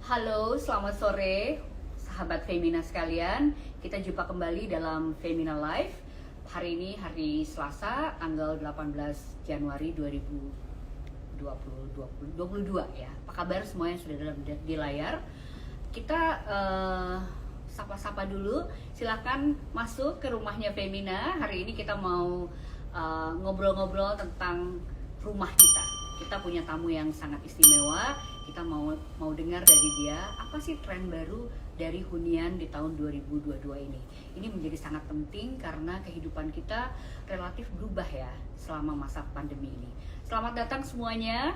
Halo, selamat sore sahabat Femina sekalian. Kita jumpa kembali dalam Femina Live. Hari ini hari Selasa, tanggal 18 Januari 2022 ya. Apa kabar semua yang sudah di layar? Kita sapa-sapa dulu. Silakan masuk ke rumahnya Femina. Hari ini kita mau ngobrol-ngobrol tentang rumah kita. Kita punya tamu yang sangat istimewa. Kita mau dengar dari dia apa sih tren baru dari hunian di tahun 2022 ini. Ini menjadi sangat penting karena kehidupan kita relatif berubah ya selama masa pandemi ini. Selamat datang semuanya.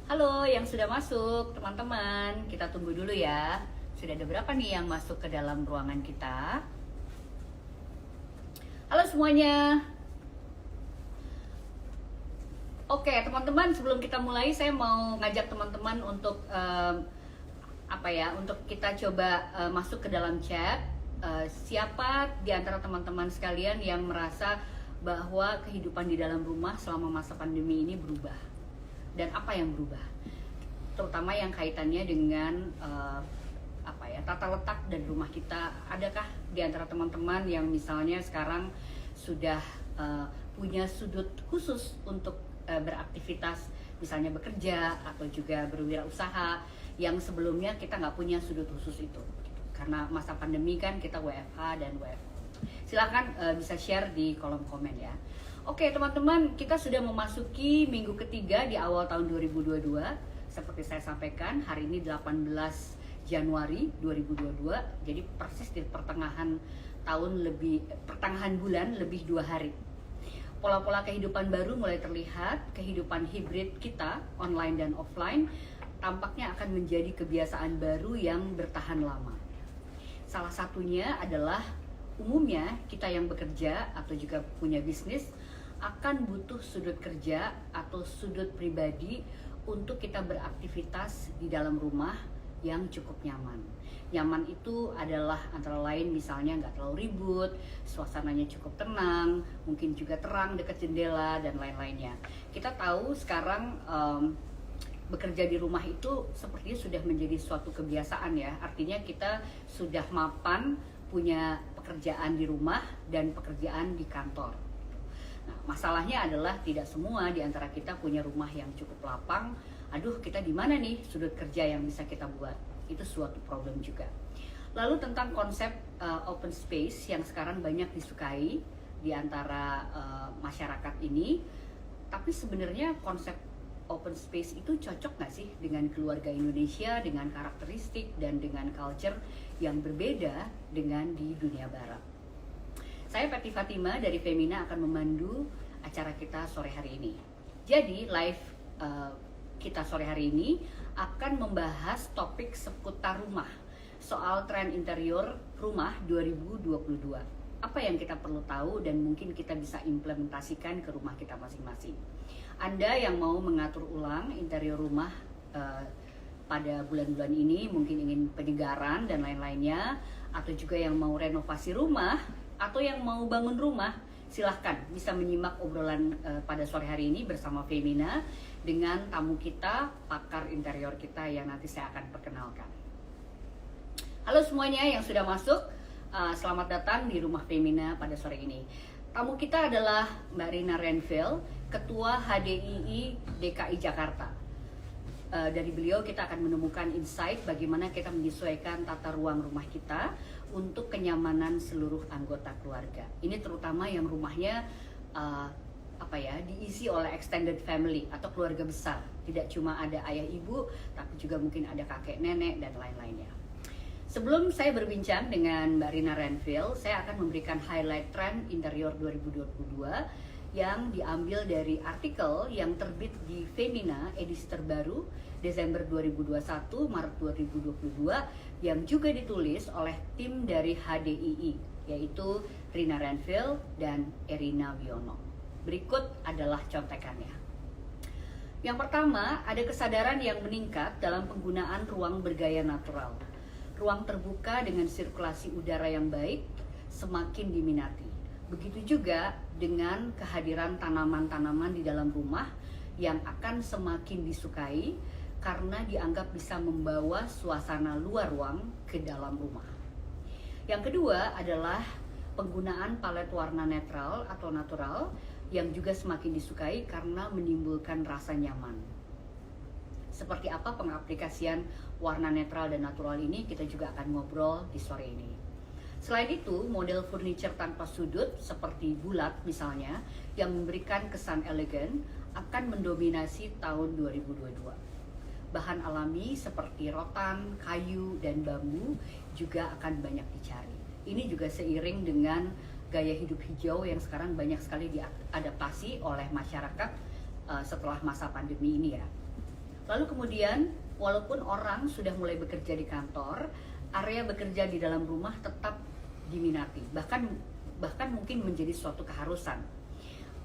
Halo yang sudah masuk, teman-teman. Kita tunggu dulu ya. Sudah ada berapa nih yang masuk ke dalam ruangan kita? Halo semuanya. Oke, teman-teman, sebelum kita mulai, saya mau ngajak teman-teman untuk untuk kita coba masuk ke dalam chat. Siapa di antara teman-teman sekalian yang merasa bahwa kehidupan di dalam rumah selama masa pandemi ini berubah? Dan apa yang berubah? Terutama yang kaitannya dengan tata letak dan rumah kita. Adakah di antara teman-teman yang misalnya sekarang sudah punya sudut khusus untuk beraktivitas, misalnya bekerja atau juga berwirausaha, yang sebelumnya kita nggak punya sudut khusus itu karena masa pandemi kan kita WFH dan WFO. Silakan bisa share di kolom komen ya. Oke teman-teman, kita sudah memasuki minggu ketiga di awal tahun 2022. Seperti saya sampaikan, hari ini 18 Januari 2022, jadi persis di pertengahan bulan lebih 2 hari. Pola-pola kehidupan baru mulai terlihat. Kehidupan hibrid kita, online dan offline, tampaknya akan menjadi kebiasaan baru yang bertahan lama. Salah satunya adalah umumnya kita yang bekerja atau juga punya bisnis akan butuh sudut kerja atau sudut pribadi untuk kita beraktivitas di dalam rumah yang cukup nyaman. Nyaman itu adalah antara lain misalnya nggak terlalu ribut, suasananya cukup tenang, mungkin juga terang dekat jendela dan lain-lainnya. Kita tahu sekarang bekerja di rumah itu sepertinya sudah menjadi suatu kebiasaan ya. Artinya kita sudah mapan punya pekerjaan di rumah dan pekerjaan di kantor. Nah, masalahnya adalah tidak semua di antara kita punya rumah yang cukup lapang. Aduh, kita di mana nih sudut kerja yang bisa kita buat? Itu suatu problem juga. Lalu tentang konsep open space yang sekarang banyak disukai di antara masyarakat ini. Tapi sebenarnya konsep open space itu cocok nggak sih dengan keluarga Indonesia, dengan karakteristik dan dengan culture yang berbeda dengan di dunia barat? Saya Peti Fatima dari Femina akan memandu acara kita sore hari ini. Jadi live kita sore hari ini akan membahas topik seputar rumah, soal tren interior rumah 2022. Apa yang kita perlu tahu dan mungkin kita bisa implementasikan ke rumah kita masing-masing. Anda yang mau mengatur ulang interior rumah pada bulan-bulan ini, mungkin ingin penyegaran dan lain-lainnya, atau juga yang mau renovasi rumah, atau yang mau bangun rumah, silahkan bisa menyimak obrolan pada sore hari ini bersama Femina dengan tamu kita, pakar interior kita yang nanti saya akan perkenalkan. Halo semuanya yang sudah masuk, selamat datang di rumah Femina pada sore ini. Tamu kita adalah Mbak Rina Renville, Ketua HDII DKI Jakarta. Dari beliau kita akan menemukan insight bagaimana kita menyesuaikan tata ruang rumah kita untuk kenyamanan seluruh anggota keluarga. Ini terutama yang rumahnya diisi oleh extended family atau keluarga besar. Tidak cuma ada ayah ibu, tapi juga mungkin ada kakek nenek dan lain-lainnya. Sebelum saya berbincang dengan Mbak Rina Renville, saya akan memberikan highlight tren interior 2022 yang diambil dari artikel yang terbit di Femina edisi terbaru Desember 2021 Maret 2022 yang juga ditulis oleh tim dari HDII, yaitu Rina Renville dan Erina Wiono. Berikut adalah contekannya. Yang pertama, ada kesadaran yang meningkat dalam penggunaan ruang bergaya natural. Ruang terbuka dengan sirkulasi udara yang baik semakin diminati. Begitu juga dengan kehadiran tanaman-tanaman di dalam rumah yang akan semakin disukai karena dianggap bisa membawa suasana luar ruang ke dalam rumah. Yang kedua adalah penggunaan palet warna netral atau natural yang juga semakin disukai karena menimbulkan rasa nyaman. Seperti apa pengaplikasian warna netral dan natural ini, kita juga akan ngobrol di sore ini. Selain itu, model furniture tanpa sudut seperti bulat misalnya yang memberikan kesan elegan akan mendominasi tahun 2022. Bahan alami seperti rotan, kayu, dan bambu juga akan banyak dicari. Ini juga seiring dengan gaya hidup hijau yang sekarang banyak sekali diadaptasi oleh masyarakat setelah masa pandemi ini ya. Lalu kemudian, walaupun orang sudah mulai bekerja di kantor, area bekerja di dalam rumah tetap diminati, bahkan mungkin menjadi suatu keharusan.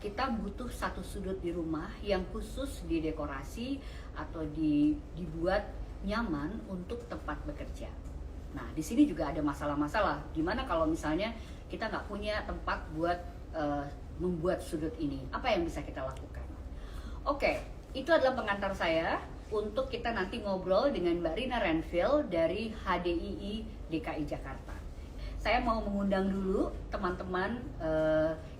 Kita butuh satu sudut di rumah yang khusus didekorasi atau dibuat nyaman untuk tempat bekerja. Nah, di sini juga ada masalah-masalah. Gimana kalau misalnya kita nggak punya tempat buat membuat sudut ini? Apa yang bisa kita lakukan? Oke, itu adalah pengantar saya untuk kita nanti ngobrol dengan Mbak Rina Renville dari HDII DKI Jakarta. Saya mau mengundang dulu teman-teman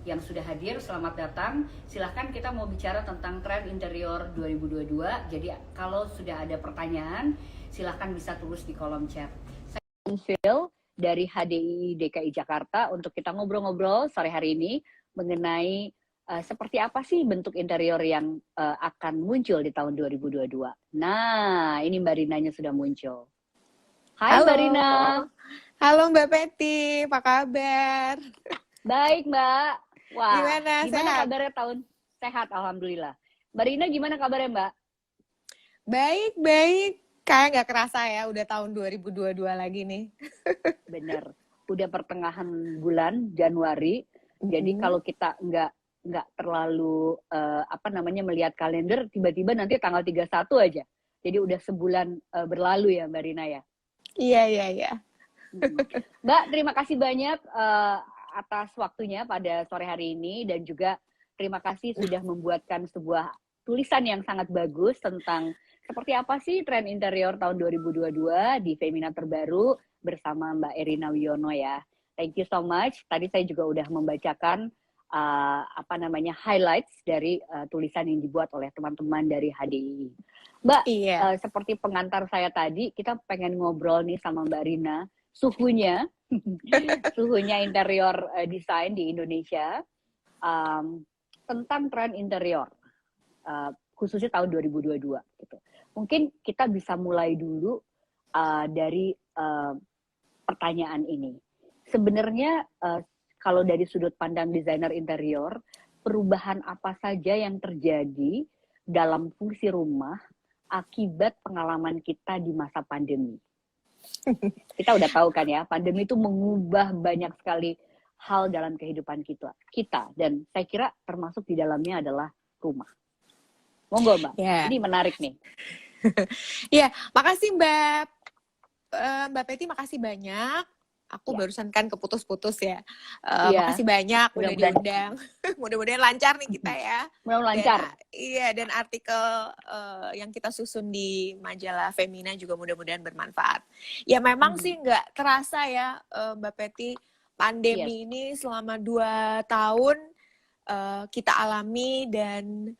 yang sudah hadir. Selamat datang. Silahkan, kita mau bicara tentang tren interior 2022. Jadi kalau sudah ada pertanyaan, silahkan bisa tulis di kolom chat. Saya Renville dari HDII DKI Jakarta untuk kita ngobrol-ngobrol sore hari ini mengenai seperti apa sih bentuk interior yang akan muncul di tahun 2022. Nah, ini Mbak Rinanya sudah muncul. Hai Halo. Mbak Rina. Halo Mbak Peti, apa kabar? Baik Mbak. Wah, Gimana? Sehat? kabarnya tahun? Sehat, Alhamdulillah. Mbak Rina gimana kabarnya Mbak? Baik. Kayak nggak kerasa ya, udah tahun 2022 lagi nih. Bener, udah pertengahan bulan Januari. Jadi kalau kita nggak terlalu melihat kalender, tiba-tiba nanti tanggal 31 aja. Jadi udah sebulan berlalu ya Mbak Rina ya. Iya. Mbak, terima kasih banyak atas waktunya pada sore hari ini, dan juga terima kasih sudah membuatkan sebuah tulisan yang sangat bagus tentang seperti apa sih tren interior tahun 2022 di Femina Terbaru bersama Mbak Erina Wiono ya. Thank you so much. Tadi saya juga udah membacakan highlights dari tulisan yang dibuat oleh teman-teman dari HDII. Mbak, Iya. seperti pengantar saya tadi, kita pengen ngobrol nih sama Mbak Rina suhunya interior design di Indonesia, tentang tren interior khususnya tahun 2022 gitu. Mungkin kita bisa mulai dulu dari pertanyaan ini. Sebenarnya kalau dari sudut pandang desainer interior, perubahan apa saja yang terjadi dalam fungsi rumah akibat pengalaman kita di masa pandemi? Kita udah tahu kan ya, pandemi itu mengubah banyak sekali hal dalam kehidupan kita, dan saya kira termasuk di dalamnya adalah rumah. Monggo Mbak, Ini menarik nih. Iya, makasih Mbak Peti, makasih banyak. Aku barusan kan keputus-putus ya. Makasih banyak udah diundang. Mudah-mudahan lancar nih kita ya. Mudah-mudahan lancar. Dan artikel yang kita susun di majalah Femina juga mudah-mudahan bermanfaat. Ya memang sih nggak terasa ya Mbak Peti, pandemi ini selama 2 tahun kita alami dan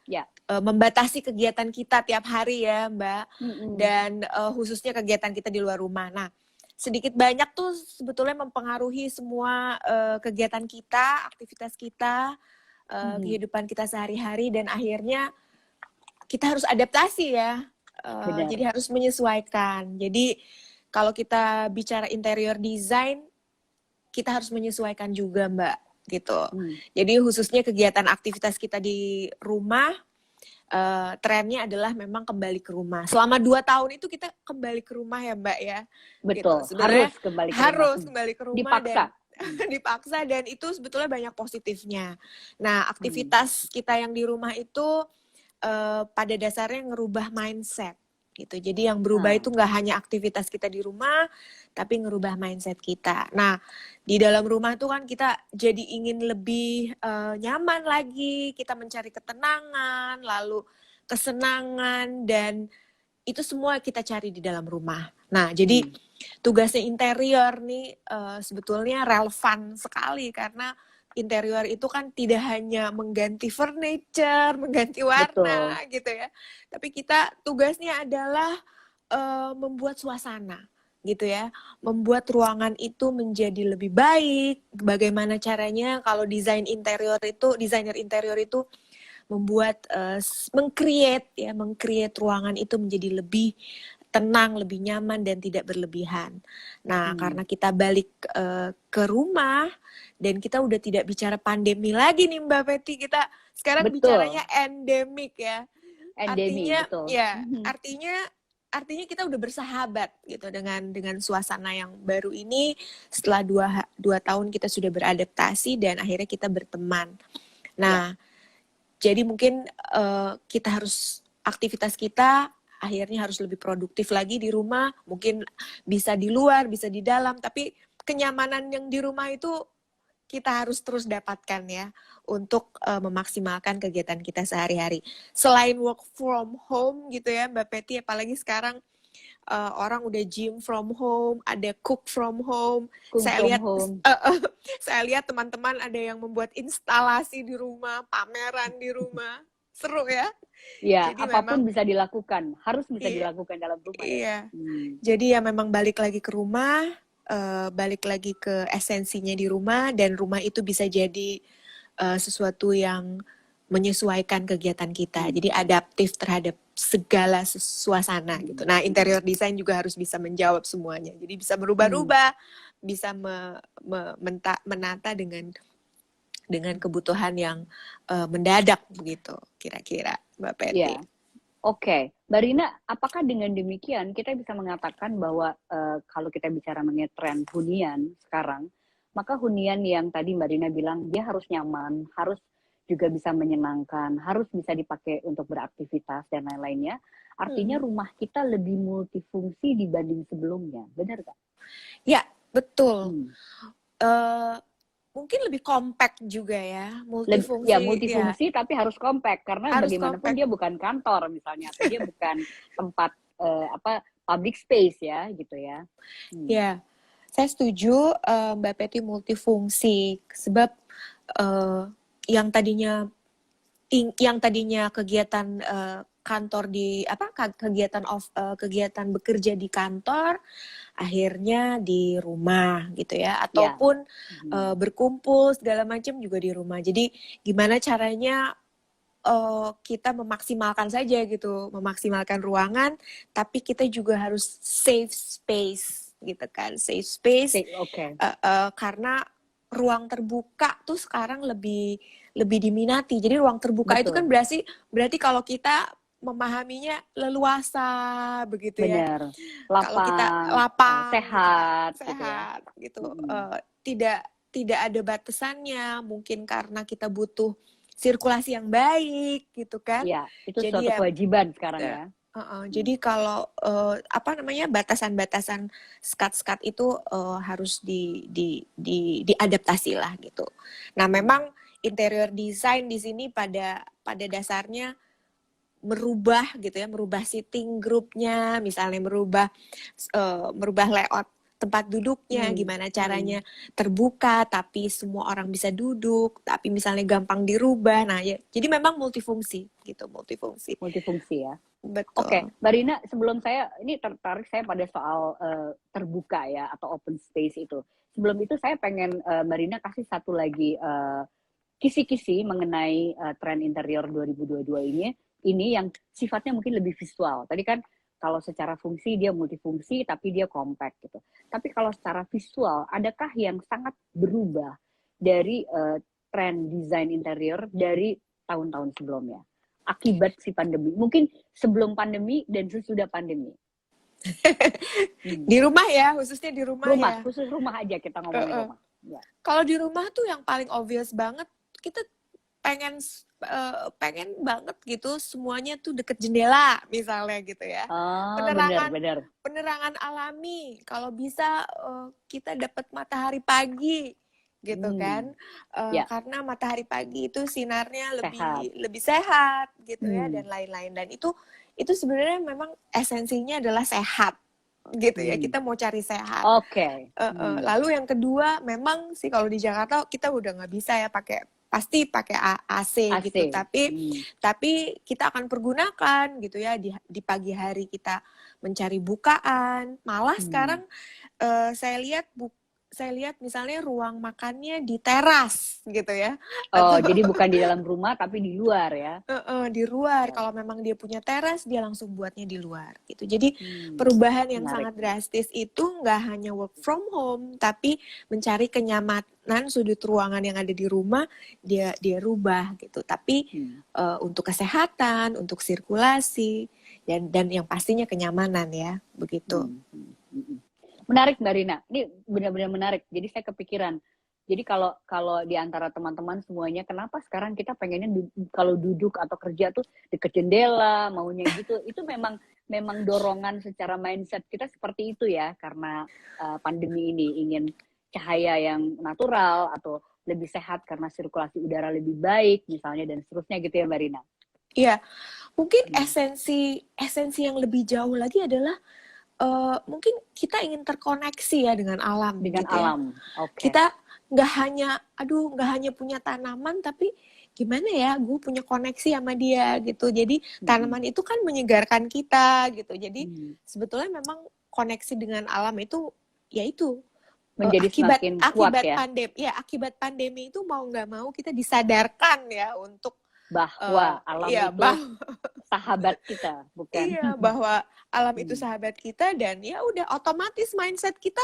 membatasi kegiatan kita tiap hari ya Mbak. Dan khususnya kegiatan kita di luar rumah. Nah, sedikit banyak tuh sebetulnya mempengaruhi semua kegiatan kita, aktivitas kita, kehidupan kita sehari-hari, dan akhirnya kita harus adaptasi ya. Jadi harus menyesuaikan. Jadi kalau kita bicara interior design, kita harus menyesuaikan juga Mbak, gitu. Jadi khususnya kegiatan aktivitas kita di rumah, trennya adalah memang kembali ke rumah. Selama 2 tahun itu kita kembali ke rumah ya Mbak ya. Betul, gitu. harus kembali ke rumah. Dipaksa. Dipaksa, dan itu sebetulnya banyak positifnya. Nah, aktivitas kita yang di rumah itu pada dasarnya ngerubah mindset gitu. Jadi yang berubah itu nggak hanya aktivitas kita di rumah, tapi ngerubah mindset kita. Nah, di dalam rumah itu kan kita jadi ingin lebih nyaman lagi, kita mencari ketenangan, lalu kesenangan, dan itu semua kita cari di dalam rumah. Nah, jadi tugasnya interior nih sebetulnya relevan sekali karena interior itu kan tidak hanya mengganti furniture, mengganti warna Betul. gitu ya. Tapi kita tugasnya adalah membuat suasana gitu ya. Membuat ruangan itu menjadi lebih baik. Bagaimana caranya kalau desainer interior itu membuat meng-create ruangan itu menjadi lebih tenang, lebih nyaman dan tidak berlebihan. Nah, karena kita balik ke rumah dan kita udah tidak bicara pandemi lagi nih Mbak Peti, kita sekarang bicaranya endemik ya. Endemi, Artinya betul. ya, artinya kita udah bersahabat gitu dengan suasana yang baru ini. Setelah dua tahun kita sudah beradaptasi dan akhirnya kita berteman. Nah, jadi mungkin aktivitas kita akhirnya harus lebih produktif lagi di rumah. Mungkin bisa di luar, bisa di dalam. Tapi kenyamanan yang di rumah itu kita harus terus dapatkan ya untuk memaksimalkan kegiatan kita sehari-hari. Selain work from home gitu ya Mbak Peti, apalagi sekarang orang udah gym from home, ada cook from home. Saya lihat teman-teman ada yang membuat instalasi di rumah, pameran di rumah. Seru ya? Iya, apapun bisa dilakukan, harus bisa dilakukan dalam rumah. Iya. Jadi ya memang balik lagi ke rumah, balik lagi ke esensinya di rumah, dan rumah itu bisa jadi sesuatu yang menyesuaikan kegiatan kita. Jadi adaptif terhadap segala suasana gitu. Nah, interior design juga harus bisa menjawab semuanya. Jadi bisa berubah-ubah, bisa menata dengan kebutuhan yang mendadak begitu, kira-kira Mbak Peti. Yeah. Oke, Mbak Rina, apakah dengan demikian kita bisa mengatakan bahwa kalau kita bicara mengenai tren hunian sekarang, maka hunian yang tadi Mbak Rina bilang dia harus nyaman, harus juga bisa menyenangkan, harus bisa dipakai untuk beraktivitas dan lain-lainnya. Artinya rumah kita lebih multifungsi dibanding sebelumnya, benar nggak? Ya, betul. Mungkin lebih compact juga ya, multifungsi. Ya, multifungsi tapi harus compact karena harus bagaimanapun compact. Dia bukan kantor misalnya, atau dia bukan tempat public space ya, gitu ya. Ya, saya setuju Mbak Peti multifungsi sebab yang tadinya kegiatan kantor kegiatan bekerja di kantor akhirnya di rumah gitu ya, ataupun berkumpul segala macam juga di rumah. Jadi gimana caranya kita memaksimalkan saja gitu, memaksimalkan ruangan, tapi kita juga harus save space gitu kan, save space. Karena ruang terbuka tuh sekarang lebih diminati. Jadi ruang terbuka itu kan berarti kalau kita memahaminya leluasa begitu. Benar. Ya. Kalau kita lapang, sehat gitu. Tidak ada batasannya, mungkin karena kita butuh sirkulasi yang baik gitu kan. Iya, itu suatu kewajiban sekarang ya. Jadi kalau batasan-batasan skat-skat itu harus diadaptasi lah gitu. Nah, memang interior design di sini pada dasarnya merubah gitu ya, merubah sitting groupnya, misalnya merubah layout tempat duduknya, gimana caranya terbuka tapi semua orang bisa duduk, tapi misalnya gampang dirubah. Nah, ya, jadi memang multifungsi gitu, multifungsi ya. Betul. Oke, Mbak Rina, sebelum ini tertarik saya pada soal terbuka ya atau open space itu. Sebelum itu saya pengen Mbak Rina kasih satu lagi kisi-kisi mengenai tren interior 2022 ini yang sifatnya mungkin lebih visual. Tadi kan kalau secara fungsi dia multifungsi tapi dia compact gitu. Tapi kalau secara visual, adakah yang sangat berubah dari tren desain interior dari tahun-tahun sebelumnya? Akibat si pandemi. Mungkin sebelum pandemi dan sesudah pandemi. Di rumah ya, khususnya di rumah ya. Khusus rumah aja kita ngomongin rumah. Ya. Kalau di rumah tuh yang paling obvious banget, kita pengen banget gitu semuanya tuh deket jendela misalnya gitu ya. Penerangan alami, kalau bisa kita dapat matahari pagi gitu kan. Karena matahari pagi itu sinarnya lebih sehat gitu ya, dan lain-lain, dan itu itu sebenarnya memang esensinya adalah sehat gitu ya. Kita mau cari sehat. Oke. Lalu yang kedua, memang sih kalau di Jakarta kita udah nggak bisa ya pasti pakai AC gitu. Tapi kita akan pergunakan gitu ya di pagi hari kita mencari bukaan. Malah sekarang saya lihat misalnya ruang makannya di teras gitu ya. Jadi bukan di dalam rumah tapi di luar ya. Di luar. Kalau memang dia punya teras, dia langsung buatnya di luar gitu. Jadi perubahan yang sangat drastis itu nggak hanya work from home, tapi mencari kenyamanan sudut ruangan yang ada di rumah dia rubah gitu. Tapi untuk kesehatan, untuk sirkulasi dan yang pastinya kenyamanan ya, begitu. Menarik Mbak Rina, ini benar-benar menarik. Jadi saya kepikiran. Jadi kalau di antara teman-teman semuanya, kenapa sekarang kita pengennya kalau duduk atau kerja tuh deket jendela, maunya gitu. Itu memang dorongan secara mindset kita seperti itu ya, karena pandemi ini ingin cahaya yang natural atau lebih sehat karena sirkulasi udara lebih baik misalnya dan seterusnya gitu ya Mbak Rina. Iya, mungkin esensi yang lebih jauh lagi adalah mungkin kita ingin terkoneksi ya dengan alam. Dengan gitu alam, ya. oke. Kita nggak hanya punya tanaman, tapi gimana ya, gue punya koneksi sama dia gitu. Jadi tanaman itu kan menyegarkan kita gitu. Jadi sebetulnya memang koneksi dengan alam itu, yaitu menjadi semakin kuat ya. Akibat pandemi itu mau nggak mau kita disadarkan ya untuk bahwa alam itu sahabat kita, bukan? Iya, bahwa alam itu sahabat kita dan ya udah otomatis mindset kita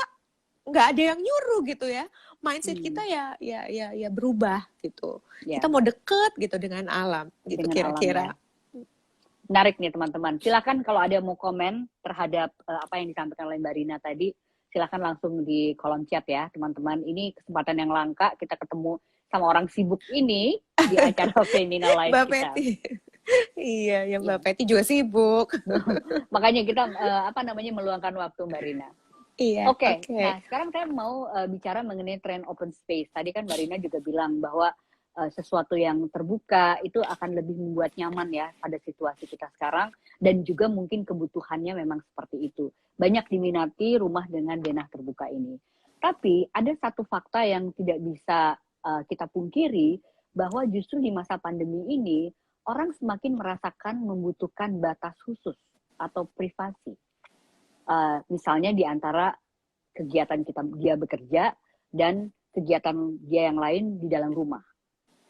nggak ada yang nyuruh gitu ya. Mindset kita ya berubah gitu. Kita mau deket gitu dengan alam gitu kira-kira. Menarik nih teman-teman. Silakan kalau ada mau komen terhadap apa yang disampaikan oleh Mbak Rina tadi, silakan langsung di kolom chat ya teman-teman. Ini kesempatan yang langka kita ketemu sama orang sibuk ini di acara Femina Live Mbak kita. Peti. Iya, ya Mbak Peti juga sibuk. Makanya kita meluangkan waktu Mbak Rina. Iya. Oke. Nah sekarang saya mau bicara mengenai tren open space. Tadi kan Mbak Rina juga bilang bahwa sesuatu yang terbuka itu akan lebih membuat nyaman ya pada situasi kita sekarang dan juga mungkin kebutuhannya memang seperti itu. Banyak diminati rumah dengan denah terbuka ini. Tapi ada satu fakta yang tidak bisa kita pungkiri bahwa justru di masa pandemi ini orang semakin merasakan membutuhkan batas khusus atau privasi. Misalnya di antara kegiatan dia bekerja dan kegiatan dia yang lain di dalam rumah.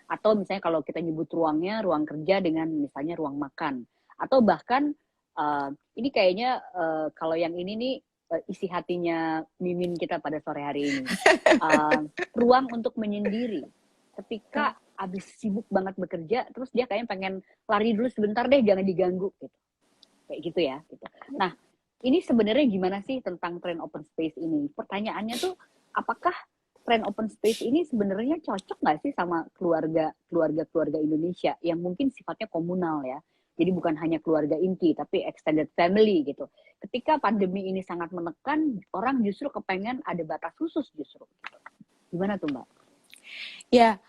Atau misalnya kalau kita nyebut ruangnya, ruang kerja dengan misalnya ruang makan. Atau bahkan ini kayaknya kalau yang ini nih isi hatinya Mimin kita pada sore hari ini. Ruang untuk menyendiri. Ketika abis sibuk banget bekerja, terus dia kayaknya pengen lari dulu sebentar deh, jangan diganggu. Gitu. Kayak gitu ya. Gitu. Nah, ini sebenarnya gimana sih tentang tren open space ini? Pertanyaannya tuh, apakah tren open space ini sebenarnya cocok nggak sih sama keluarga Indonesia yang mungkin sifatnya komunal ya? Jadi bukan hanya keluarga inti, tapi extended family gitu. Ketika pandemi ini sangat menekan, orang justru kepengen ada batas khusus justru. Gitu. Gimana tuh Mbak? Ya,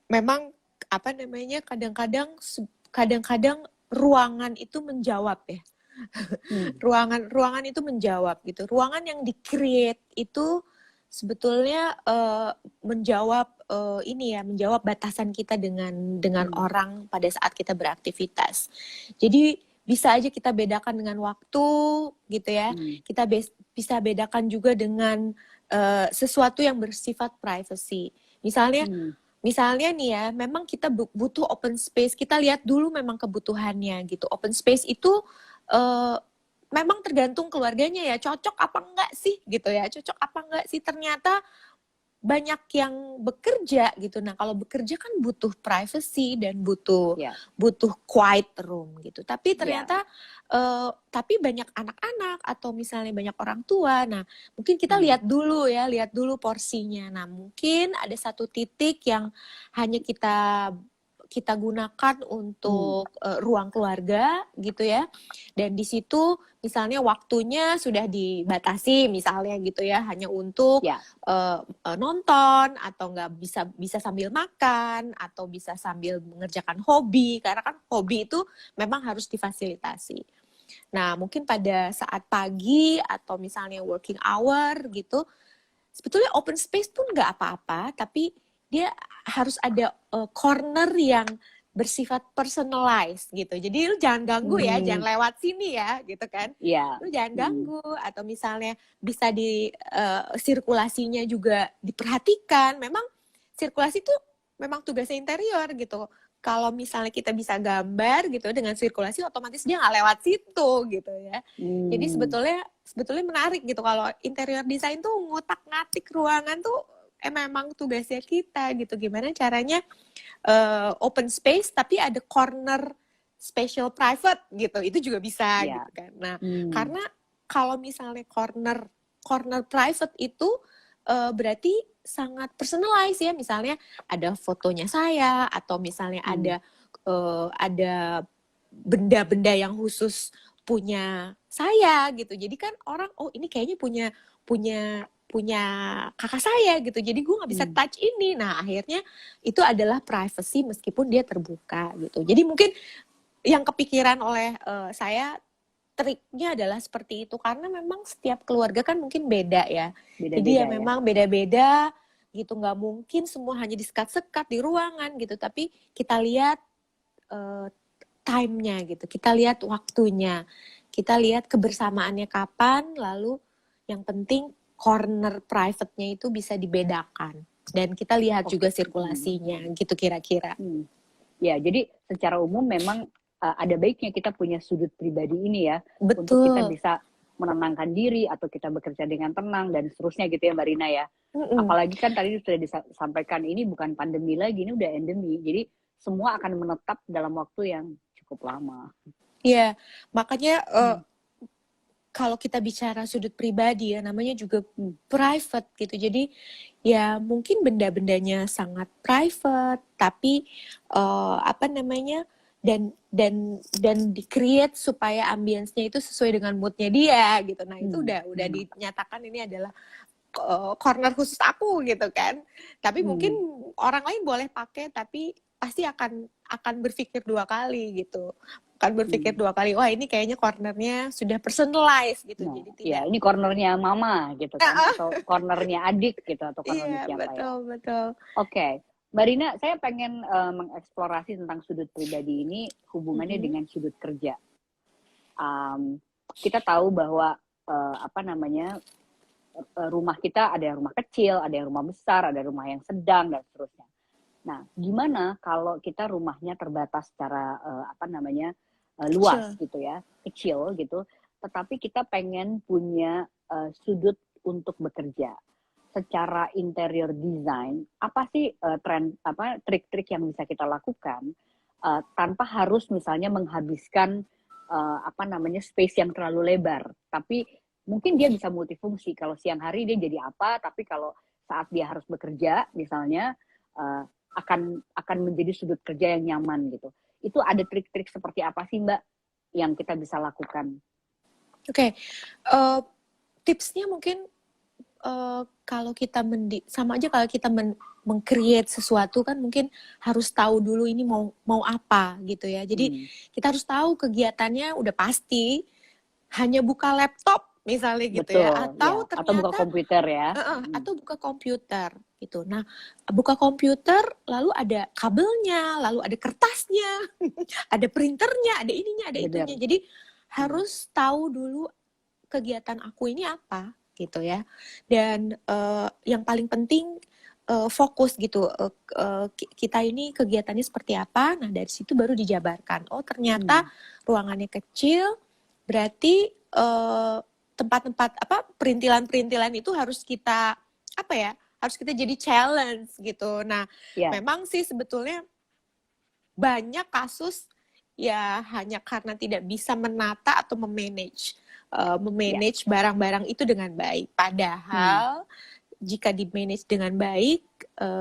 memang kadang-kadang ruangan itu menjawab ya. Ruangan itu menjawab gitu. Ruangan yang di-create itu sebetulnya menjawab batasan kita dengan orang pada saat kita beraktivitas. Jadi bisa aja kita bedakan dengan waktu gitu ya. Kita bisa bedakan juga dengan sesuatu yang bersifat privacy. Misalnya nih ya, memang kita butuh open space. Kita lihat dulu memang kebutuhannya gitu. Open space itu memang tergantung keluarganya ya, cocok apa enggak sih gitu ya, cocok apa enggak sih. Ternyata banyak yang bekerja gitu. Nah kalau bekerja kan butuh privacy dan butuh quiet room gitu. Tapi ternyata tapi banyak anak-anak atau misalnya banyak orang tua. Nah mungkin kita lihat dulu porsinya. Nah mungkin ada satu titik yang hanya kita kita gunakan untuk ruang keluarga gitu ya. Dan di situ misalnya waktunya sudah dibatasi misalnya gitu ya, hanya untuk nonton atau nggak bisa sambil makan atau bisa sambil mengerjakan hobi, karena kan hobi itu memang harus difasilitasi. Nah, mungkin pada saat pagi atau misalnya working hour gitu, sebetulnya open space pun nggak apa-apa, tapi dia harus ada corner yang bersifat personalized gitu. Jadi lu jangan ganggu ya, jangan lewat sini ya gitu kan. Lu jangan ganggu, atau misalnya bisa di sirkulasinya juga diperhatikan. Memang sirkulasi itu memang tugasnya interior gitu. Kalau misalnya kita bisa gambar gitu dengan sirkulasi, otomatis dia nggak lewat situ gitu ya. Jadi sebetulnya menarik gitu kalau interior design tuh ngutak-ngatik ruangan tuh memang tugasnya kita gitu. Gimana caranya open space tapi ada corner special private gitu. Itu juga bisa gitu kan. Nah, karena kalau misalnya corner private itu berarti sangat personalized ya. Misalnya ada fotonya saya, atau misalnya ada benda-benda yang khusus punya saya gitu. Jadi kan orang, oh ini kayaknya punya kakak saya gitu. Jadi gue nggak bisa touch ini. Nah, akhirnya itu adalah privacy meskipun dia terbuka gitu. Jadi mungkin yang kepikiran oleh saya, triknya adalah seperti itu, karena memang setiap keluarga kan mungkin beda ya. Jadi ya memang beda-beda gitu, nggak mungkin semua hanya disekat-sekat di ruangan gitu. Tapi kita lihat time-nya gitu, kita lihat waktunya, kita lihat kebersamaannya kapan, lalu yang penting corner private-nya itu bisa dibedakan. Dan kita lihat juga sirkulasinya gitu kira-kira. Ya, jadi secara umum memang ada baiknya kita punya sudut pribadi ini ya. Betul. Untuk kita bisa menenangkan diri atau kita bekerja dengan tenang dan seterusnya gitu ya Mbak Rina ya. Apalagi kan tadi sudah disampaikan ini bukan pandemi lagi, ini udah endemi. Jadi semua akan menetap dalam waktu yang cukup lama. Iya, makanya kalau kita bicara sudut pribadi ya, namanya juga private gitu. Jadi ya mungkin benda-bendanya sangat private, tapi dan di-create supaya ambience-nya itu sesuai dengan mood-nya dia gitu. Nah, itu udah dinyatakan ini adalah corner khusus aku gitu kan. Tapi mungkin orang lain boleh pakai, tapi pasti akan berpikir 2 kali gitu. Akan berpikir 2 kali, wah ini kayaknya cornernya sudah personalized gitu. Jadi tidak. Ya, ini cornernya mama gitu kan, atau cornernya adik gitu, atau cornernya siapa ya. Betul. Oke. Mbak Rina, saya pengen mengeksplorasi tentang sudut pribadi ini hubungannya dengan sudut kerja. Kita tahu bahwa rumah kita ada yang rumah kecil, ada yang rumah besar, ada rumah yang sedang dan seterusnya. Nah, gimana kalau kita rumahnya terbatas secara luas gitu ya, kecil gitu, tetapi kita pengen punya sudut untuk bekerja. Secara interior design, apa sih trik-trik yang bisa kita lakukan tanpa harus misalnya menghabiskan space yang terlalu lebar, tapi mungkin dia bisa multifungsi. Kalau siang hari dia jadi apa, tapi kalau saat dia harus bekerja misalnya akan menjadi sudut kerja yang nyaman gitu. Itu ada trik-trik seperti apa sih Mbak yang kita bisa lakukan? Oke. Tipsnya mungkin kalau kita sama aja kalau kita meng-create sesuatu kan mungkin harus tahu dulu ini mau apa gitu ya. Jadi kita harus tahu kegiatannya udah pasti hanya buka laptop misalnya gitu. Betul, ya, atau ternyata atau buka komputer ya. Atau buka komputer gitu. Nah, buka komputer lalu ada kabelnya, lalu ada kertasnya, ada printernya, ada ininya, ada itunya. Jadi harus tahu dulu kegiatan aku ini apa gitu ya. Dan yang paling penting fokus gitu, kita ini kegiatannya seperti apa. Nah, dari situ baru dijabarkan. Oh, ternyata ruangannya kecil, berarti tempat-tempat perintilan-perintilan itu harus kita harus kita jadi challenge gitu. Nah, memang sih sebetulnya banyak kasus ya hanya karena tidak bisa menata atau memanage barang-barang itu dengan baik. Padahal jika di-manage dengan baik,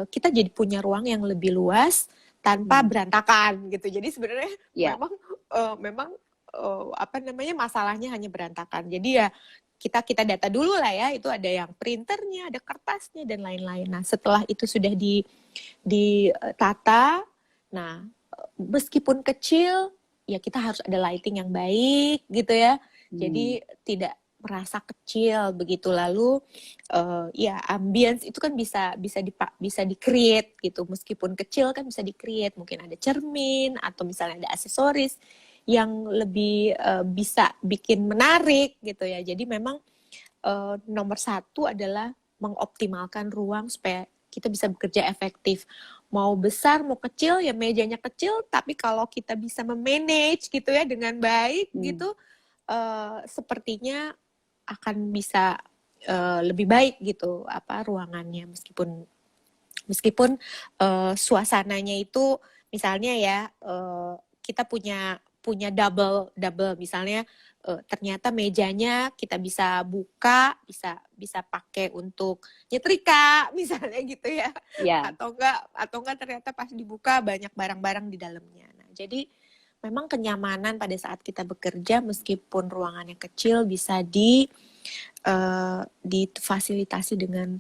kita jadi punya ruang yang lebih luas, tanpa berantakan gitu. Jadi sebenarnya Ya. memang apa namanya, masalahnya hanya berantakan. Jadi ya kita data dulu lah ya, itu ada yang printernya, ada kertasnya dan lain-lain. Nah, setelah itu sudah ditata, nah meskipun kecil ya kita harus ada lighting yang baik gitu ya. Jadi tidak merasa kecil begitu. Lalu ya ambience itu kan bisa di-create gitu. Meskipun kecil kan bisa di-create. Mungkin ada cermin atau misalnya ada aksesoris yang lebih bisa bikin menarik gitu ya. Jadi memang nomor satu adalah mengoptimalkan ruang supaya kita bisa bekerja efektif. Mau besar, mau kecil, ya mejanya kecil, tapi kalau kita bisa memanage gitu ya dengan baik gitu, sepertinya akan bisa lebih baik gitu ruangannya, meskipun suasananya itu misalnya ya kita punya double misalnya ternyata mejanya kita bisa buka, bisa pakai untuk nyetrika misalnya gitu ya. Atau enggak ternyata pas dibuka banyak barang-barang di dalamnya. Nah, jadi memang kenyamanan pada saat kita bekerja meskipun ruangannya kecil bisa difasilitasi dengan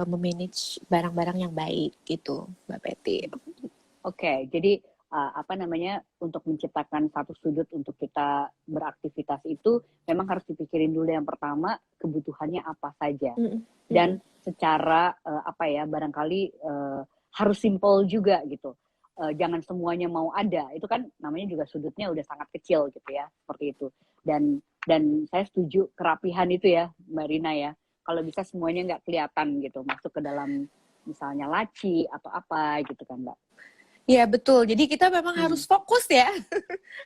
memanage barang-barang yang baik gitu, Mbak Peti. Oke, jadi untuk menciptakan satu sudut untuk kita beraktivitas itu memang harus dipikirin dulu. Yang pertama, kebutuhannya apa saja. Dan secara barangkali harus simple juga gitu. Jangan semuanya mau ada. Itu kan namanya juga sudutnya udah sangat kecil gitu ya, seperti itu. Dan saya setuju kerapihan itu ya, Mbak Rina ya. Kalau bisa semuanya nggak kelihatan gitu, masuk ke dalam misalnya laci atau apa gitu kan, Mbak. Ya betul, jadi kita memang harus fokus ya,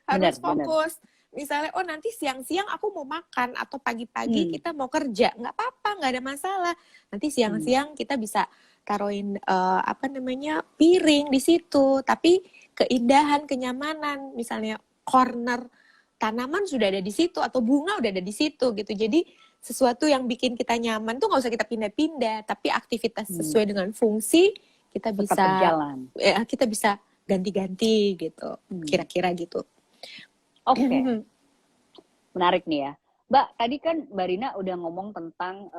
harus fokus. Bener. Misalnya, nanti siang-siang aku mau makan atau pagi-pagi kita mau kerja, nggak apa-apa, nggak ada masalah. Nanti siang-siang kita bisa taruhin piring di situ, tapi keindahan, kenyamanan, misalnya corner tanaman sudah ada di situ atau bunga udah ada di situ gitu. Jadi sesuatu yang bikin kita nyaman tuh nggak usah kita pindah-pindah, tapi aktivitas sesuai dengan fungsi. Kita bisa berjalan. Ya, kita bisa ganti-ganti gitu. Kira-kira gitu. Oke. Menarik nih ya. Mbak, tadi kan Mbak Rina udah ngomong tentang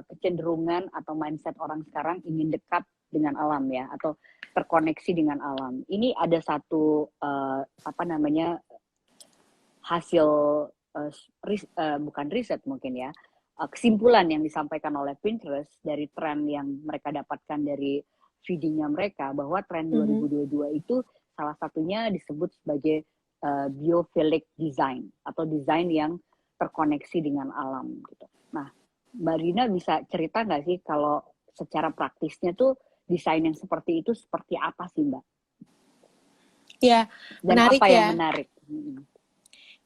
kecenderungan atau mindset orang sekarang ingin dekat dengan alam ya, atau terkoneksi dengan alam. Ini ada satu hasil bukan riset mungkin ya, kesimpulan yang disampaikan oleh Pinterest dari tren yang mereka dapatkan dari feedingnya mereka, bahwa tren 2022 itu salah satunya disebut sebagai biophilic design atau desain yang terkoneksi dengan alam gitu. Nah, Mbak Rina bisa cerita nggak sih kalau secara praktisnya tuh desain yang seperti itu seperti apa sih, Mbak? Ya, dan menarik apa ya. Yang menarik?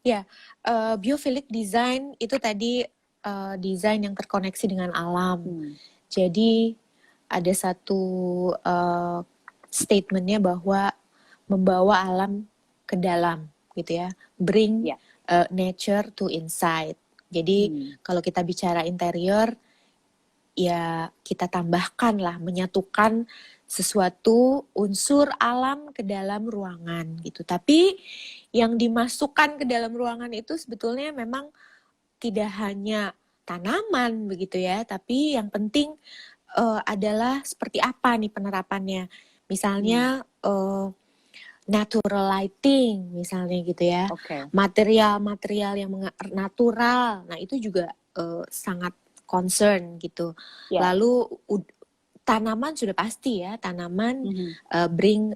Ya, biophilic design itu tadi desain yang terkoneksi dengan alam. Jadi ada satu statementnya bahwa membawa alam ke dalam gitu ya, bring nature to inside. Jadi kalau kita bicara interior, ya kita tambahkan lah, menyatukan sesuatu unsur alam ke dalam ruangan gitu. Tapi yang dimasukkan ke dalam ruangan itu sebetulnya memang tidak hanya tanaman begitu ya, tapi yang penting adalah seperti apa nih penerapannya. Misalnya natural lighting misalnya gitu ya. Material-material yang natural. Nah, itu juga sangat concern gitu. Lalu tanaman sudah pasti ya, tanaman bring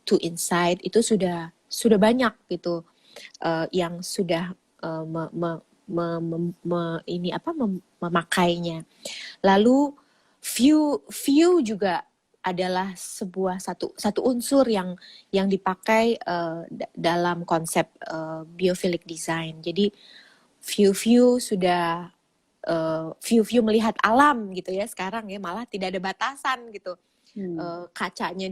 to inside itu sudah banyak gitu yang sudah memakainya. Lalu view juga adalah satu unsur yang dipakai dalam konsep biophilic design. Jadi view sudah view melihat alam gitu ya sekarang ya, malah tidak ada batasan gitu. Kacanya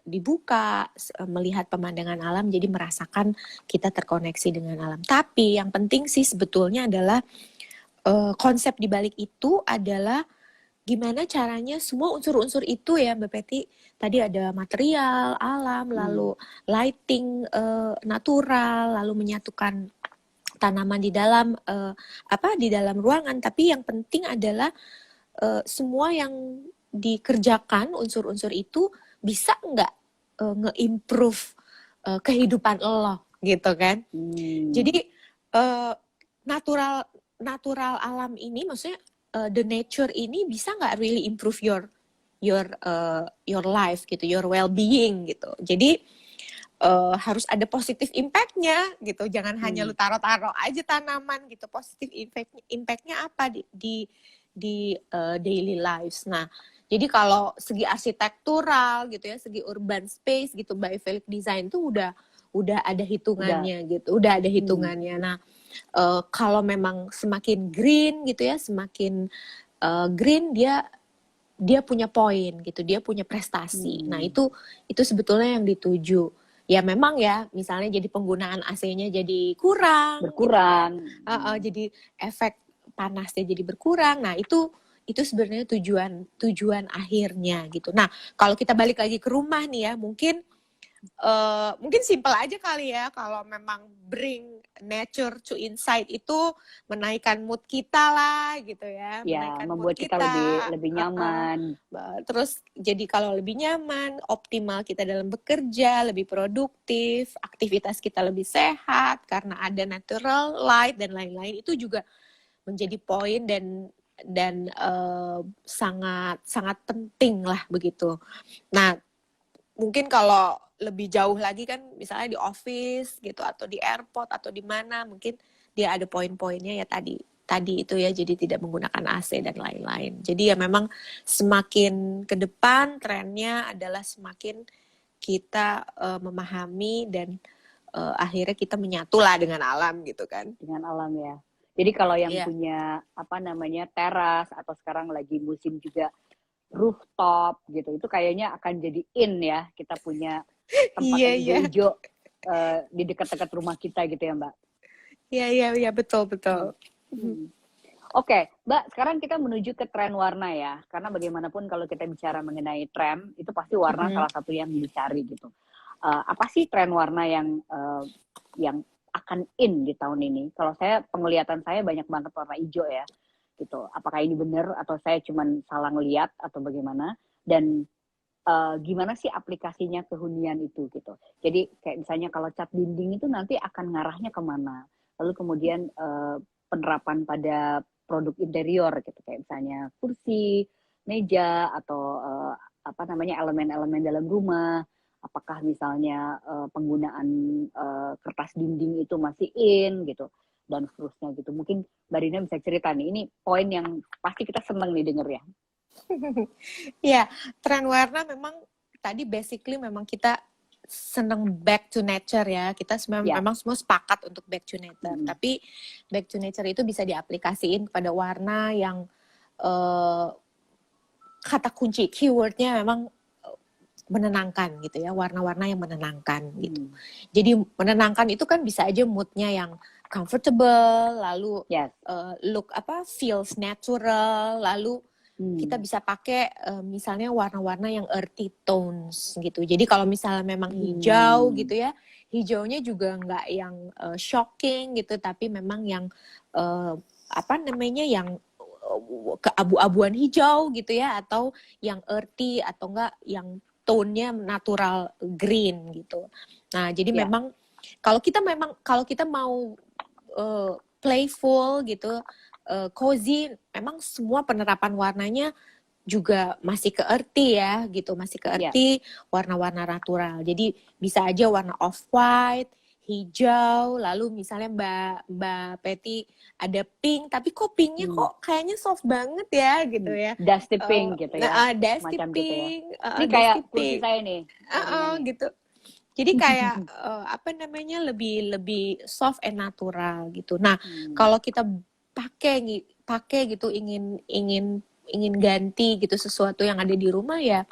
dibuka, melihat pemandangan alam, jadi merasakan kita terkoneksi dengan alam. Tapi yang penting sih sebetulnya adalah konsep di balik itu adalah gimana caranya semua unsur-unsur itu ya Mbak Peti, tadi ada material, alam, lalu lighting natural, lalu menyatukan tanaman di dalam di dalam ruangan, tapi yang penting adalah semua yang dikerjakan unsur-unsur itu bisa nggak nge-improve kehidupan lo gitu kan. Jadi natural alam ini, maksudnya the nature ini bisa nggak really improve your life gitu, your well-being gitu. Jadi harus ada positive impact-nya gitu. Jangan hanya lu taruh-taruh aja tanaman gitu. Positive impact-nya apa di daily lives. Nah, jadi kalau segi arsitektural gitu ya, segi urban space gitu, biophilic design itu udah ada hitungannya gitu. Udah ada hitungannya. Nah, kalau memang semakin green gitu ya, semakin green dia punya poin gitu, dia punya prestasi. Nah, itu sebetulnya yang dituju. Ya memang ya, misalnya jadi penggunaan AC-nya jadi berkurang gitu kan. Jadi efek panasnya jadi berkurang. Nah, itu sebenarnya tujuan akhirnya gitu. Nah, kalau kita balik lagi ke rumah nih ya, mungkin simple aja kali ya, kalau memang bring nature to inside itu menaikkan mood kita lah gitu ya, Ya, menaikkan membuat mood kita lebih nyaman. Terus jadi kalau lebih nyaman, optimal kita dalam bekerja, lebih produktif, aktivitas kita lebih sehat karena ada natural light dan lain-lain, itu juga menjadi poin dan sangat sangat penting lah begitu. Nah, mungkin kalau lebih jauh lagi kan, misalnya di office gitu atau di airport atau di mana, mungkin dia ada poin-poinnya ya tadi itu ya, jadi tidak menggunakan AC dan lain-lain. Jadi ya memang semakin ke depan trennya adalah semakin kita memahami dan akhirnya kita menyatulah dengan alam gitu kan. Dengan alam ya. Jadi kalau yang punya teras, atau sekarang lagi musim juga rooftop gitu, itu kayaknya akan jadi in ya, kita punya tempat yang hijau di dekat-dekat rumah kita gitu ya Mbak. Iya betul. Oke, Mbak, sekarang kita menuju ke tren warna ya, karena bagaimanapun kalau kita bicara mengenai tren, itu pasti warna salah satu yang dicari gitu. Apa sih tren warna yang akan in di tahun ini? Kalau saya, penglihatan saya banyak banget warna hijau ya, gitu. Apakah ini benar atau saya cuma salah ngeliat atau bagaimana? Dan gimana sih aplikasinya ke hunian itu gitu. Jadi kayak misalnya kalau cat dinding itu nanti akan ngarahnya kemana. Lalu kemudian penerapan pada produk interior gitu, kayak misalnya kursi, meja, atau elemen-elemen dalam rumah. Apakah misalnya penggunaan kertas dinding itu masih in gitu, dan seterusnya gitu. Mungkin Mbak Rina bisa cerita nih, ini poin yang pasti kita seneng nih denger ya. Ya, tren warna memang tadi basically memang kita seneng back to nature ya. Kita memang semua sepakat untuk back to nature. Tapi back to nature itu bisa diaplikasiin kepada warna yang kata kunci keywordnya memang menenangkan gitu ya, warna-warna yang menenangkan gitu. Jadi menenangkan itu kan bisa aja moodnya yang comfortable, lalu look feels natural, lalu kita bisa pakai misalnya warna-warna yang earthy tones gitu. Jadi kalau misalnya memang hijau gitu ya, hijaunya juga nggak yang shocking gitu, tapi memang yang yang keabu-abuan hijau gitu ya, atau yang earthy, atau enggak yang tone-nya natural green gitu. Nah, jadi memang kalau kita mau playful gitu, cozy, memang semua penerapan warnanya juga masih ke earthy ya gitu, masih ke earthy, warna-warna natural. Jadi bisa aja warna off-white, hijau, lalu misalnya Mbak Peti ada pink, tapi kok pinknya kok kayaknya soft banget ya gitu ya. Dusty pink gitu ya. Dusty pink. Gitu ya. Ini kayak kursi saya nih. Gitu. Jadi kayak lebih soft and natural gitu. Nah, kalau kita pakai gitu, ingin ganti gitu sesuatu yang ada di rumah ya,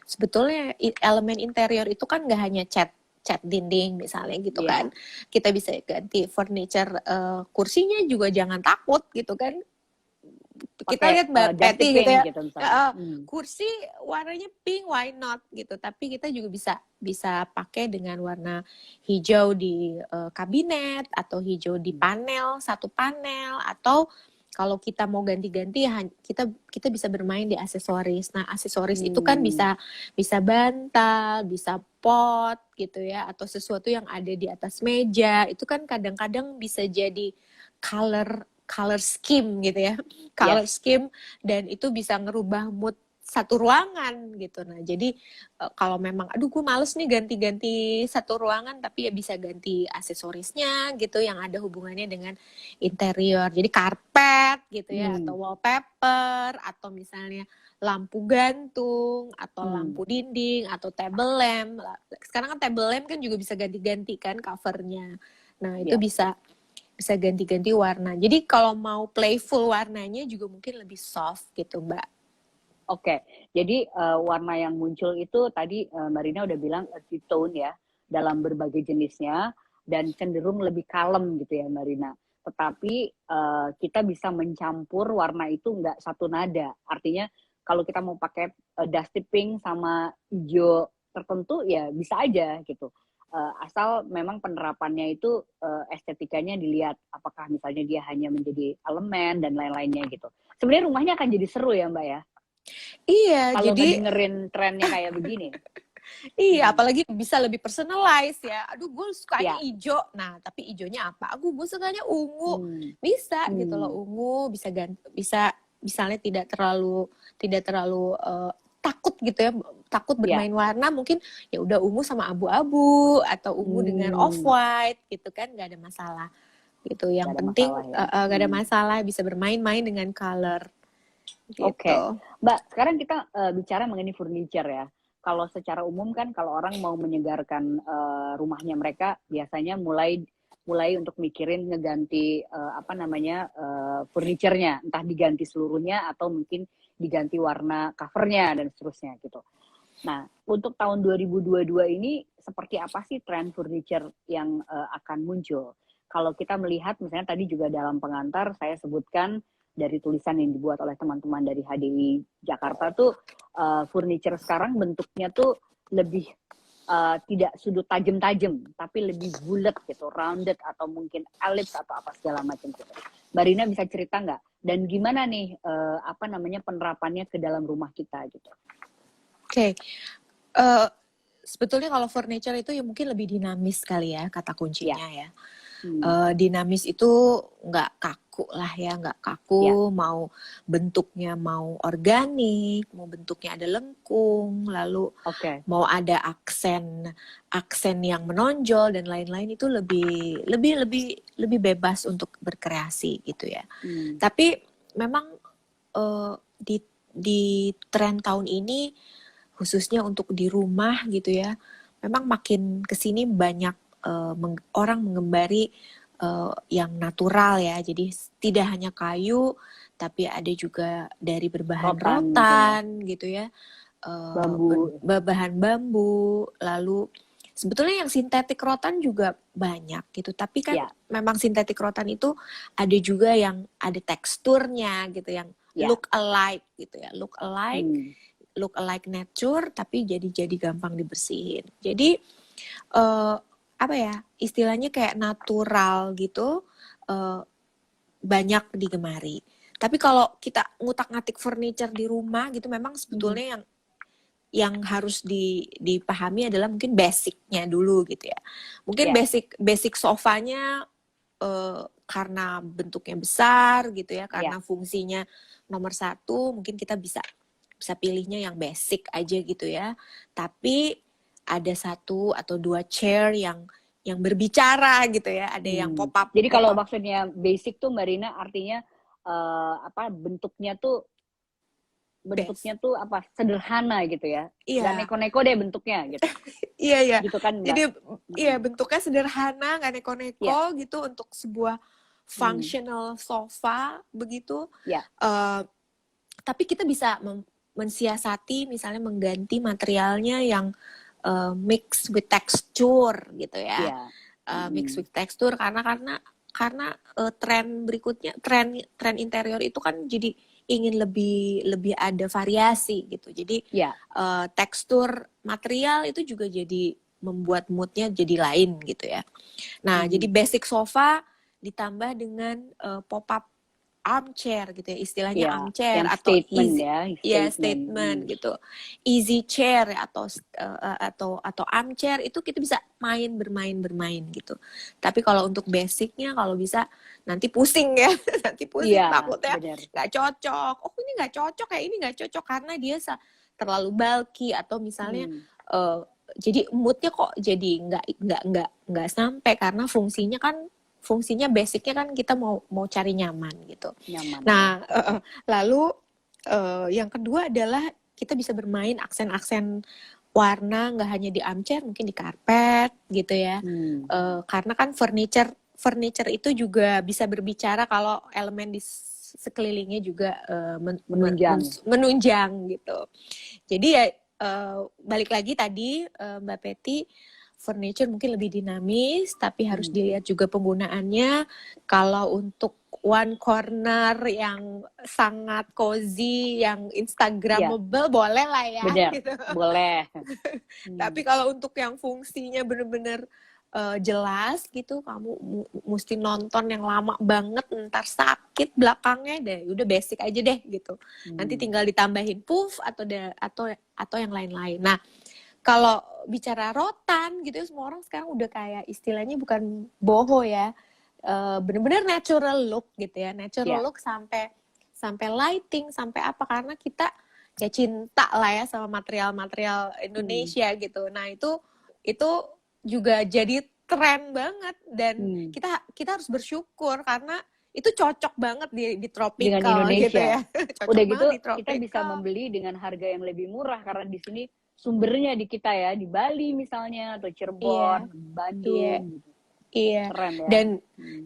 sebetulnya elemen interior itu kan nggak hanya cat dinding misalnya gitu kan. Kita bisa ganti furniture, kursinya juga jangan takut gitu kan. kita pakai lihat Mbak ganti Patty pink gitu ya, gitu misalnya. kursi warnanya pink, why not gitu. Tapi kita juga bisa pakai dengan warna hijau di kabinet, atau hijau di panel, satu panel, atau kalau kita mau ganti-ganti kita bisa bermain di aksesoris. Nah, aksesoris itu kan bisa bantal, bisa pot gitu ya, atau sesuatu yang ada di atas meja. Itu kan kadang-kadang bisa jadi color scheme gitu ya. Color scheme, dan itu bisa ngerubah mood satu ruangan gitu. Nah, jadi kalau memang aduh gue males nih ganti-ganti satu ruangan, tapi ya bisa ganti aksesorisnya gitu yang ada hubungannya dengan interior. Jadi karpet gitu ya, atau wallpaper, atau misalnya lampu gantung, atau lampu dinding, atau table lamp. Sekarang kan table lamp kan juga bisa ganti-ganti kan covernya. Nah, itu bisa ganti-ganti warna. Jadi kalau mau playful warnanya juga mungkin lebih soft gitu, Mbak. Oke, jadi warna yang muncul itu tadi Mbak Rina udah bilang earthy tone ya, dalam berbagai jenisnya, dan cenderung lebih kalem gitu ya Mbak Rina. Tetapi kita bisa mencampur warna itu nggak satu nada. Artinya kalau kita mau pakai dusty pink sama hijau tertentu ya bisa aja gitu. Asal memang penerapannya itu estetikanya dilihat apakah misalnya dia hanya menjadi elemen dan lain-lainnya gitu. Sebenarnya rumahnya akan jadi seru ya Mbak ya. Iya, Kalau jadi dengerin trennya kayak begini. iya, apalagi bisa lebih personalize ya. Aduh, gue sukanya Ya. hijau. Nah, tapi hijaunya apa? Gue sukanya ungu. Bisa gitu loh, ungu bisa misalnya tidak terlalu takut gitu ya, takut bermain warna, mungkin ya udah ungu sama abu-abu, atau ungu dengan off white gitu kan, nggak ada masalah gitu. Yang penting nggak ada masalah, bisa bermain-main dengan color. Gitu. Oke, Mbak, sekarang kita bicara mengenai furniture ya. Kalau secara umum kan kalau orang mau menyegarkan rumahnya mereka biasanya mulai untuk mikirin ngeganti furniture-nya, entah diganti seluruhnya atau mungkin diganti warna covernya dan seterusnya gitu. Nah, untuk tahun 2022 ini seperti apa sih tren furniture yang akan muncul? Kalau kita melihat misalnya tadi juga dalam pengantar saya sebutkan dari tulisan yang dibuat oleh teman-teman dari HDI Jakarta tuh furniture sekarang bentuknya tuh lebih tidak sudut tajam-tajam, tapi lebih bulat gitu, rounded atau mungkin ellipse atau apa segala macam gitu. Mbak Rina bisa cerita nggak? Dan gimana nih penerapannya ke dalam rumah kita gitu? Oke. Sebetulnya kalau furniture itu ya mungkin lebih dinamis kali ya, kata kuncinya ya. Dinamis itu nggak kaku lah ya, nggak kaku, mau bentuknya mau organik, mau bentuknya ada lengkung, lalu mau ada aksen yang menonjol dan lain-lain, itu lebih bebas untuk berkreasi gitu ya. Tapi memang di tren tahun ini khususnya untuk di rumah gitu ya, memang makin kesini banyak orang mengembari yang natural ya, jadi tidak hanya kayu tapi ada juga dari berbahan rotan gitu ya, bahan bambu, lalu sebetulnya yang sintetik rotan juga banyak gitu, tapi kan memang sintetik rotan itu ada juga yang ada teksturnya gitu, yang look alike gitu ya, look alike nature tapi jadi gampang dibersihin. Jadi istilahnya kayak natural gitu, banyak digemari. Tapi kalau kita ngutak-ngatik furniture di rumah gitu, memang sebetulnya yang harus dipahami adalah mungkin basicnya dulu gitu ya. Mungkin basic sofanya karena bentuknya besar gitu ya, karena fungsinya nomor 1, mungkin kita bisa pilihnya yang basic aja gitu ya. Tapi ada 1 atau 2 chair yang berbicara gitu ya, ada yang pop up. Jadi kalau maksudnya basic tuh Mbak Rina artinya bentuknya tuh apa, sederhana gitu ya. Gak neko-neko deh bentuknya gitu. Iya. Gitu kan, Mbak? Jadi bentuknya sederhana, gak neko-neko gitu untuk sebuah functional sofa begitu. Tapi kita bisa mensiasati, misalnya mengganti materialnya yang mix with texture gitu ya. Mix with texture karena tren berikutnya, tren interior itu kan jadi ingin lebih ada variasi gitu. Jadi Ya. tekstur material itu juga jadi membuat moodnya jadi lain gitu ya. Nah, jadi basic sofa ditambah dengan pop-up armchair gitu ya, istilahnya Ya, armchair yang atau statement easy, ya, ya statement. statement gitu, easy chair atau armchair itu kita bisa bermain gitu. Tapi kalau untuk basicnya kalau bisa nanti pusing ya, nanti pusing Iya, takutnya benar. nggak cocok. Oh ini nggak cocok kayak ini nggak cocok karena dia terlalu bulky atau misalnya jadi moodnya kok jadi nggak sampai karena fungsinya basicnya kan kita mau cari nyaman gitu. Nyaman. Nah, lalu yang kedua adalah kita bisa bermain aksen-aksen warna nggak hanya di armchair, mungkin di karpet gitu ya. Karena kan furniture itu juga bisa berbicara kalau elemen di sekelilingnya juga menunjang gitu. Jadi ya balik lagi tadi Mbak Peti, furniture mungkin lebih dinamis, tapi harus dilihat juga penggunaannya. Kalau untuk one corner yang sangat cozy, yang instagramable, boleh lah ya. Benar, gitu. boleh. Tapi kalau untuk yang fungsinya benar-benar jelas gitu, kamu mesti nonton yang lama banget, ntar sakit belakangnya deh. Udah basic aja deh gitu. Nanti tinggal ditambahin puff atau yang lain-lain. Nah, kalau bicara rotan gitu ya, semua orang sekarang udah kayak istilahnya bukan boho ya, bener-bener natural look gitu ya, natural look sampai lighting, sampai apa, karena kita ya cinta lah ya sama material-material Indonesia gitu. Nah itu juga jadi tren banget dan kita harus bersyukur karena itu cocok banget di tropical dengan Indonesia gitu ya. Udah gitu kita bisa membeli dengan harga yang lebih murah karena di sini sumbernya di kita ya, di Bali misalnya atau Cirebon, Bandung gitu. Iya. Keren ya.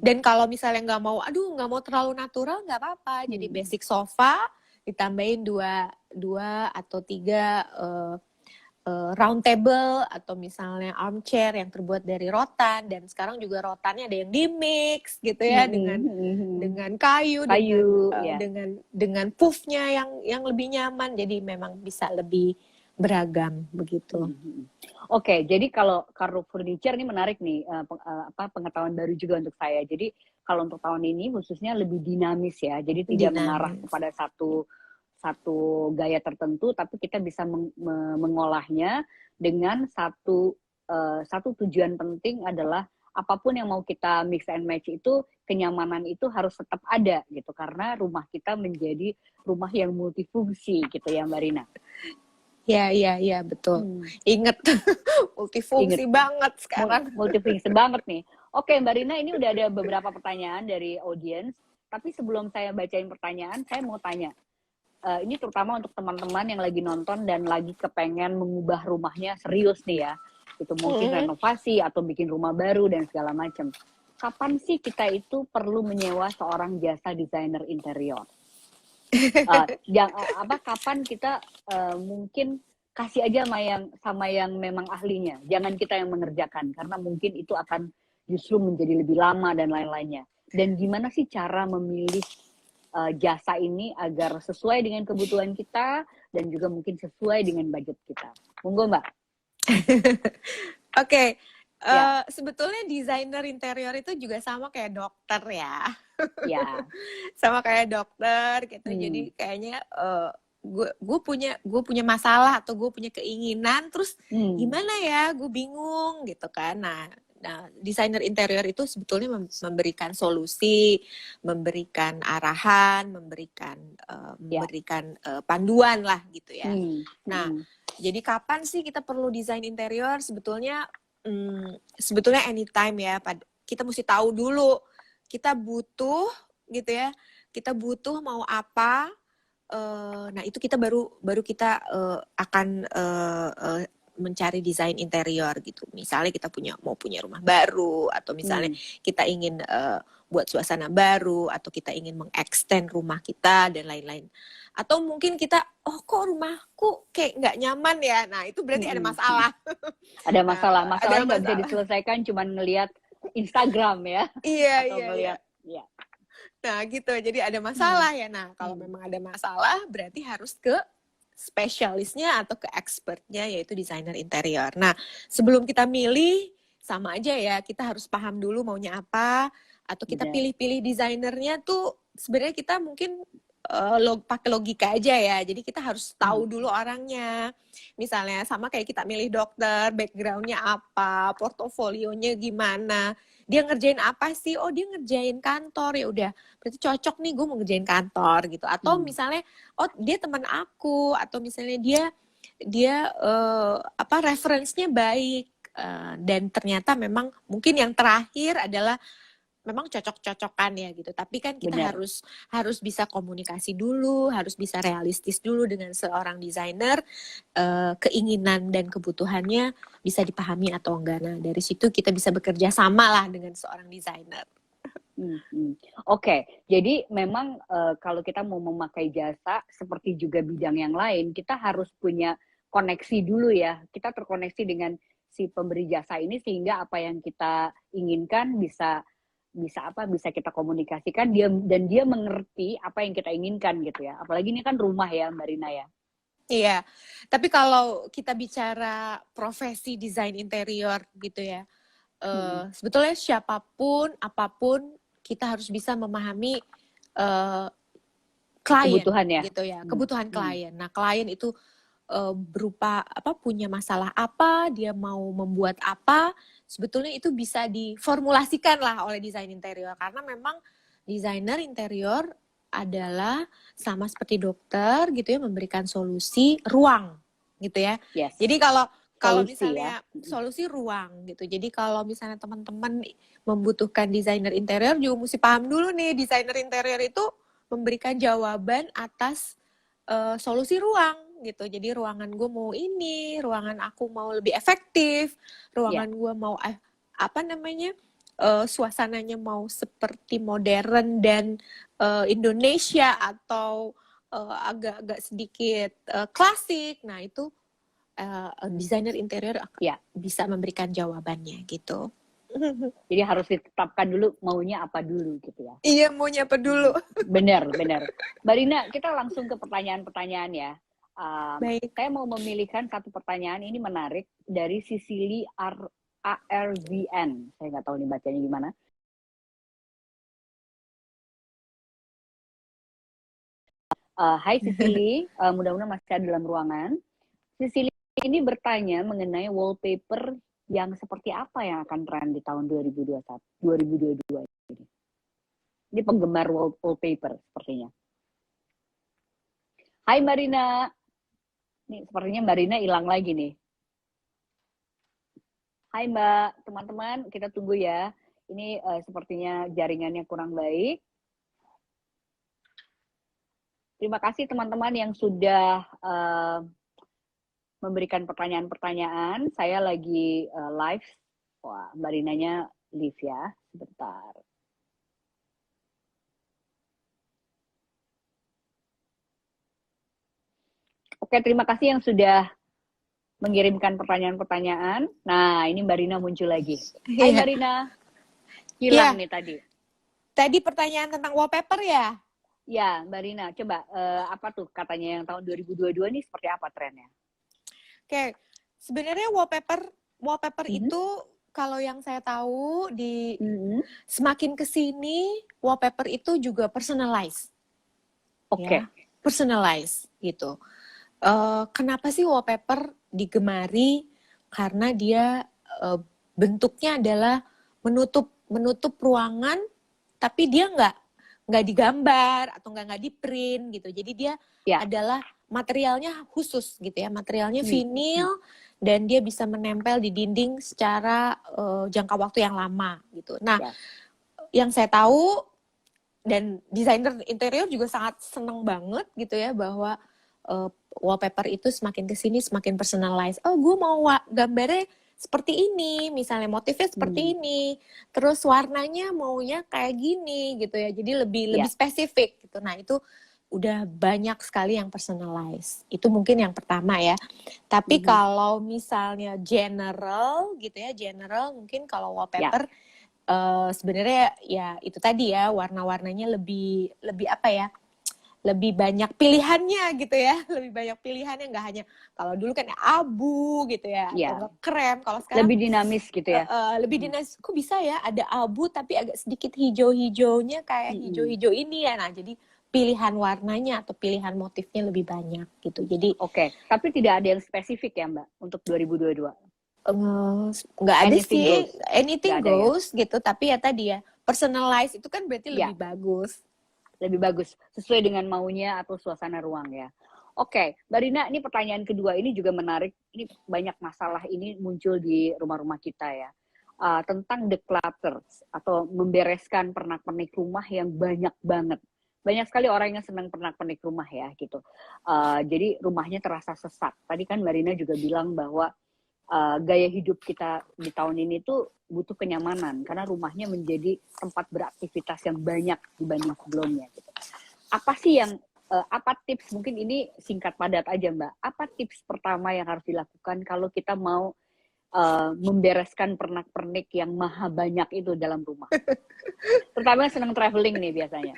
Dan kalau misalnya nggak mau terlalu natural nggak apa-apa. Jadi basic sofa ditambahin dua atau 3 round table atau misalnya armchair yang terbuat dari rotan, dan sekarang juga rotannya ada yang di mix gitu ya dengan kayu dengan puffnya yang lebih nyaman, jadi memang bisa lebih beragam begitu. Oke, jadi kalau furniture ini menarik nih, pengetahuan baru juga untuk saya. Jadi kalau untuk tahun ini khususnya lebih dinamis ya, jadi tidak mengarah kepada satu gaya tertentu, tapi kita bisa mengolahnya dengan satu tujuan penting adalah apapun yang mau kita mix and match itu, kenyamanan itu harus tetap ada gitu, karena rumah kita menjadi rumah yang multifungsi gitu ya Mbak Rina. Iya betul. Ingat multifungsi banget sekarang. Multifungsi banget nih. Oke Mbak Rina, ini udah ada beberapa pertanyaan dari audiens, tapi sebelum saya bacain pertanyaan, saya mau tanya. Ini terutama untuk teman-teman yang lagi nonton dan lagi kepengen mengubah rumahnya serius nih ya. Itu mungkin renovasi atau bikin rumah baru dan segala macam. Kapan sih kita itu perlu menyewa seorang jasa desainer interior? Kapan kita mungkin kasih aja sama yang memang ahlinya. Jangan kita yang mengerjakan karena mungkin itu akan justru menjadi lebih lama dan lain-lainnya. Dan gimana sih cara memilih jasa ini agar sesuai dengan kebutuhan kita dan juga mungkin sesuai dengan budget kita. Monggo Mbak. Oke. Sebetulnya desainer interior itu juga sama kayak dokter ya. Ya. Sama kayak dokter gitu. Jadi kayaknya gue punya masalah atau gue punya keinginan, terus gimana ya? Gue bingung gitu kan. Nah, desainer interior itu sebetulnya memberikan solusi, memberikan arahan, memberikan panduan lah gitu ya. Jadi kapan sih kita perlu desain interior? Sebetulnya anytime ya. Kita mesti tahu dulu kita butuh gitu ya. Kita butuh mau apa? Nah itu kita baru kita akan mencari desain interior gitu. Misalnya kita mau punya rumah baru, atau misalnya kita ingin buat suasana baru, atau kita ingin mengextend rumah kita dan lain-lain. Atau mungkin kita, kok rumahku kayak nggak nyaman ya. Nah itu berarti ada masalah. Ada masalah. Masalahnya nggak bisa diselesaikan cuman ngelihat Instagram ya. Iya. Nah gitu, jadi ada masalah ya. Nah kalau memang ada masalah berarti harus ke spesialisnya atau ke expertnya, yaitu desainer interior. Nah sebelum kita milih, sama aja ya, kita harus paham dulu maunya apa, atau kita Benar. pilih-pilih desainernya tuh sebenarnya kita mungkin pakai logika aja ya. Jadi kita harus tahu dulu orangnya. Misalnya sama kayak kita milih dokter, backgroundnya apa, portofolionya gimana, dia ngerjain apa sih? Oh dia ngerjain kantor, ya udah berarti cocok nih gue mau ngerjain kantor gitu. Atau misalnya oh dia teman aku, atau misalnya dia apa referensinya baik. Dan ternyata memang mungkin yang terakhir adalah memang cocok-cocokan ya gitu. Tapi kan kita Benar. harus bisa komunikasi dulu, harus bisa realistis dulu dengan seorang desainer, keinginan dan kebutuhannya bisa dipahami atau enggak. Nah dari situ kita bisa bekerja sama lah dengan seorang desainer. Oke, jadi memang kalau kita mau memakai jasa seperti juga bidang yang lain, kita harus punya koneksi dulu ya. Kita terkoneksi dengan si pemberi jasa ini sehingga apa yang kita inginkan bisa kita komunikasikan dan dia mengerti apa yang kita inginkan gitu ya. Apalagi ini kan rumah ya Mbak Rina ya. Iya, tapi kalau kita bicara profesi desain interior gitu ya, sebetulnya siapapun, apapun, kita harus bisa memahami klien, Kebutuhannya. gitu ya, kebutuhan klien. Nah, klien itu berupa apa, punya masalah apa, dia mau membuat apa, sebetulnya itu bisa diformulasikan lah oleh desain interior, karena memang desainer interior adalah sama seperti dokter gitu ya, memberikan solusi ruang gitu ya. Yes. Jadi kalau Solusi misalnya ya. solusi ruang gitu. Jadi kalau misalnya teman-teman membutuhkan desainer interior juga mesti paham dulu nih, desainer interior itu memberikan jawaban atas solusi ruang gitu. Jadi ruangan gue mau ini, ruangan aku mau lebih efektif, ruangan gue mau apa namanya, suasananya mau seperti modern dan Indonesia atau agak-agak sedikit klasik. Nah itu desainer interior bisa memberikan jawabannya gitu. Jadi harus ditetapkan dulu maunya apa dulu gitu ya. Iya, maunya apa dulu. Benar. Mbak Rina, kita langsung ke pertanyaan-pertanyaan ya. Baik. Saya mau memilihkan satu pertanyaan, ini menarik, dari Sisili ARVN. Saya nggak tahu nih bacanya gimana. Hai Sisili, mudah-mudahan masih ada dalam ruangan. Sisili ini bertanya mengenai wallpaper yang seperti apa yang akan tren di tahun 2022 ini. Ini penggemar wallpaper sepertinya. Hai Mbak Rina. Nih, sepertinya Mbak Rina hilang lagi nih. Hai Mbak, teman-teman, kita tunggu ya. Ini sepertinya jaringannya kurang baik. Terima kasih teman-teman yang sudah memberikan pertanyaan-pertanyaan. Saya lagi live. Wah, Mbak Rinanya live ya. Sebentar. Oke, terima kasih yang sudah mengirimkan pertanyaan-pertanyaan. Nah, ini Mbak Rina muncul lagi. Hai Mbak Rina. Hilang nih tadi. Tadi pertanyaan tentang wallpaper ya? Ya, Mbak Rina. Coba, apa tuh katanya yang tahun 2022 ini seperti apa trennya? Oke, sebenarnya wallpaper itu kalau yang saya tahu di semakin kesini wallpaper itu juga personalized. Oke. Ya, personalized gitu. Kenapa sih wallpaper digemari? Karena dia bentuknya adalah menutup ruangan, tapi dia nggak digambar atau nggak di print gitu. Jadi dia adalah materialnya khusus gitu ya, materialnya vinil dan dia bisa menempel di dinding secara jangka waktu yang lama gitu. Nah, yang saya tahu dan desainer interior juga sangat seneng banget gitu ya bahwa wallpaper itu semakin kesini semakin personalized. Oh, gue mau gambarnya seperti ini, misalnya motifnya seperti ini, terus warnanya maunya kayak gini gitu ya. Jadi lebih spesifik gitu. Nah itu udah banyak sekali yang personalized. Itu mungkin yang pertama ya. Tapi kalau misalnya general gitu ya, general mungkin kalau wallpaper sebenarnya ya itu tadi ya, warna-warnanya lebih apa ya, lebih banyak pilihannya gitu ya, lebih banyak pilihannya, nggak hanya kalau dulu kan abu gitu ya, atau Iya, nggak krem. Kalau sekarang lebih dinamis gitu ya. lebih dinas, kok bisa ya ada abu tapi agak sedikit hijau-hijaunya kayak hijau-hijau ini ya. Nah, jadi pilihan warnanya atau pilihan motifnya lebih banyak gitu. Jadi Oke, tapi tidak ada yang spesifik ya Mbak untuk 2022. nggak ada Anything sih, goes. anything Nggak ada ya? goes gitu. Tapi ya tadi ya, personalize itu kan berarti Ya, lebih bagus. lebih bagus sesuai dengan maunya atau suasana ruang ya. Oke, Mbak Rina, ini pertanyaan kedua ini juga menarik. Ini banyak masalah ini muncul di rumah-rumah kita ya. Tentang declutter atau membereskan pernak-pernik rumah yang banyak banget. Banyak sekali orang yang senang pernak-pernik rumah ya gitu. Jadi rumahnya terasa sesak. Tadi kan Mbak Rina juga bilang bahwa gaya hidup kita di tahun ini tuh butuh kenyamanan karena rumahnya menjadi tempat beraktivitas yang banyak dibanding sebelumnya gitu. Apa sih yang apa tips, mungkin ini singkat padat aja Mbak, apa tips pertama yang harus dilakukan kalau kita mau membereskan pernak-pernik yang maha banyak itu dalam rumah, terutama yang senang traveling nih biasanya.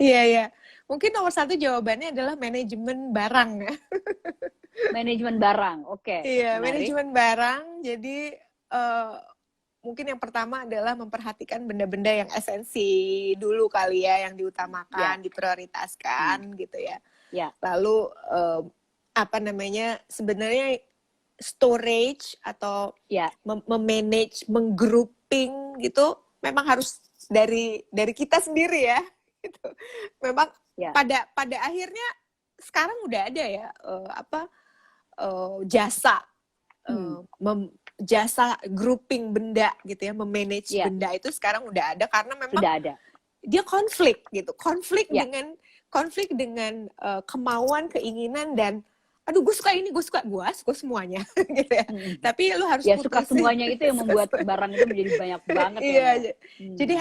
Iya, iya. Mungkin nomor satu jawabannya adalah manajemen barang ya. Manajemen barang, oke, Iya, menarik. manajemen barang. Jadi mungkin yang pertama adalah memperhatikan benda-benda yang esensi dulu kali ya, yang diutamakan, diprioritaskan gitu ya. Ya, Lalu apa namanya, sebenarnya storage atau ya, memanage, menggrouping gitu memang harus dari kita sendiri ya. Gitu. Memang ya. pada akhirnya sekarang udah ada ya jasa jasa grouping benda gitu ya, memanage benda itu sekarang udah ada karena memang sudah ada. Dia konflik gitu, konflik Ya. dengan kemauan, keinginan, dan aduh gue suka ini, gue suka semuanya gitu ya. Tapi lu harus ya putusin. suka semuanya itu yang membuat barang itu menjadi banyak banget Iya, ya. jadi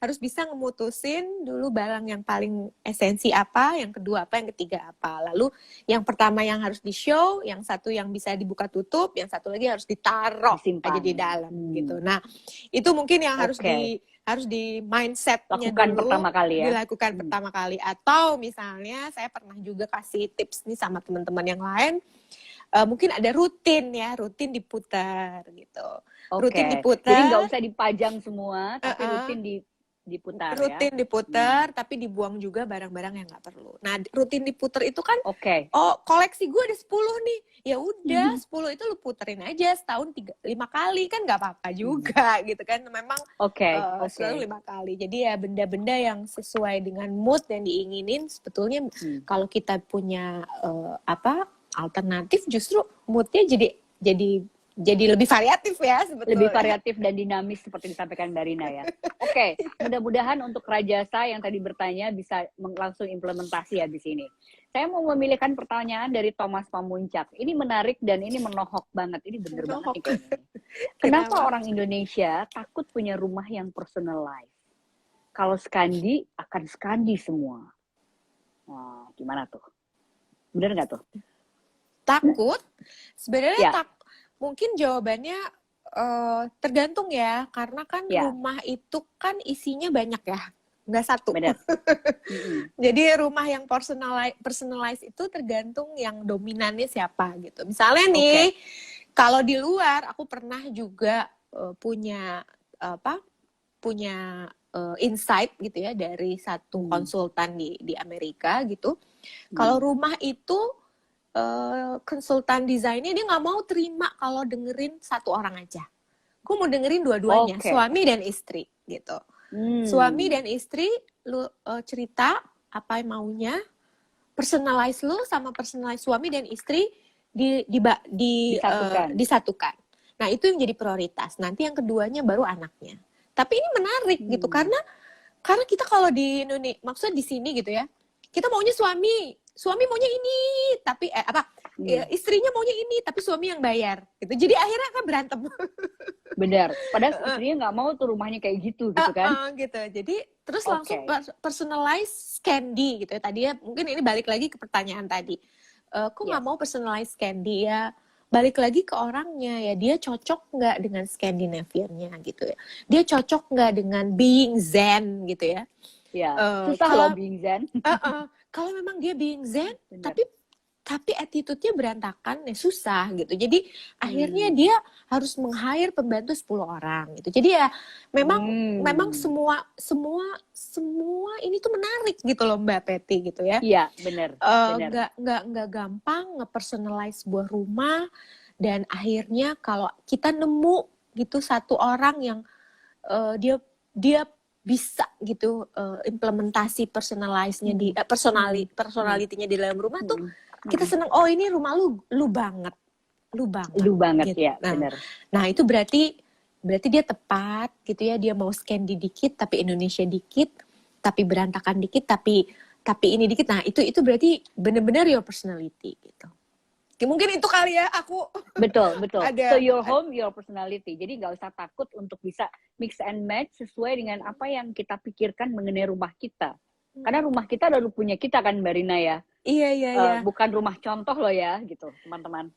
harus bisa ngemutusin dulu barang yang paling esensi apa, yang kedua apa, yang ketiga apa. Lalu yang pertama yang harus di-show, yang satu yang bisa dibuka tutup, yang satu lagi harus ditaruh aja di dalam gitu. Nah, itu mungkin yang harus di mindsetnya dulu pertama kali ya. Dilakukan pertama kali. Atau misalnya saya pernah juga kasih tips nih sama teman-teman yang lain, mungkin ada rutin diputar gitu. Rutin diputar. Jadi nggak usah dipajang semua, tapi rutin diputar ya. Rutin diputar, tapi dibuang juga barang-barang yang nggak perlu. Nah, rutin diputar itu kan, oh koleksi gue ada 10 nih, ya udah 10 itu lu puterin aja setahun 5 kali kan nggak apa-apa juga gitu kan. Memang selalu 5 kali. Jadi ya benda-benda yang sesuai dengan mood yang diinginin sebetulnya kalau kita punya alternatif, justru moodnya jadi lebih variatif ya sebetulnya. Lebih variatif dan dinamis seperti disampaikan Mbak Rina ya. Mudah-mudahan untuk Rajasa yang tadi bertanya bisa langsung implementasi ya di sini. Saya mau memilihkan pertanyaan dari Thomas Pamuncak. Ini menarik dan ini menohok banget. Ini bener banget nih kayaknya. Kenapa orang Indonesia takut punya rumah yang personalized? Kalau Skandi akan Skandi semua. Nah, gimana tuh? Bener nggak tuh? Takut? Sebenarnya mungkin jawabannya tergantung ya, karena kan rumah itu kan isinya banyak ya, nggak satu. Jadi rumah yang personalized itu tergantung yang dominannya siapa gitu. Misalnya nih, kalau di luar aku pernah juga punya insight gitu ya dari satu konsultan di Amerika gitu. Kalau rumah itu konsultan desainnya dia nggak mau terima kalau dengerin satu orang aja. Gue mau dengerin dua-duanya, suami dan istri gitu. Suami dan istri lu cerita apa yang maunya, personalize lu sama personalize suami dan istri disatukan. Nah, itu yang jadi prioritas. Nanti yang keduanya baru anaknya. Tapi ini menarik gitu karena kita kalau di Indonesia, maksudnya di sini gitu ya, kita maunya suami maunya ini, tapi istrinya maunya ini, tapi suami yang bayar gitu. Jadi akhirnya kan berantem. Benar. Padahal istrinya nggak mau tuh rumahnya kayak gitu kan? Gitu. Jadi terus langsung personalize Candy gitu ya. Tadi ya mungkin ini balik lagi ke pertanyaan tadi. Kok nggak mau personalize Candy ya? balik lagi ke orangnya ya, dia cocok nggak dengan Scandinavian-nya gitu ya, dia cocok nggak dengan being Zen gitu ya. Ya, susah Kalau loh being Zen. kalau memang dia being Zen, Benar. tapi attitude-nya berantakan ya susah gitu. Jadi akhirnya dia harus meng-hire pembantu 10 orang gitu. Jadi ya memang semua ini tuh menarik gitu loh Mbak Peti gitu ya. Iya, benar. Nggak gampang nge-personalize sebuah rumah, dan akhirnya kalau kita nemu gitu satu orang yang dia bisa gitu implementasi personalize-nya di personality-nya di dalam rumah tuh kita seneng, oh ini rumah lu banget gitu. Ya, benar. Nah itu berarti dia tepat gitu ya, dia mau Scandi dikit tapi Indonesia dikit, tapi berantakan dikit tapi ini dikit. Nah itu berarti benar-benar your personality gitu. Mungkin itu kali ya aku. Betul. So your home, your personality. Jadi nggak usah takut untuk bisa mix and match sesuai dengan apa yang kita pikirkan mengenai rumah kita. Karena rumah kita udah punya kita kan Mbak Rina ya. Iya. Bukan rumah contoh loh ya gitu teman-teman.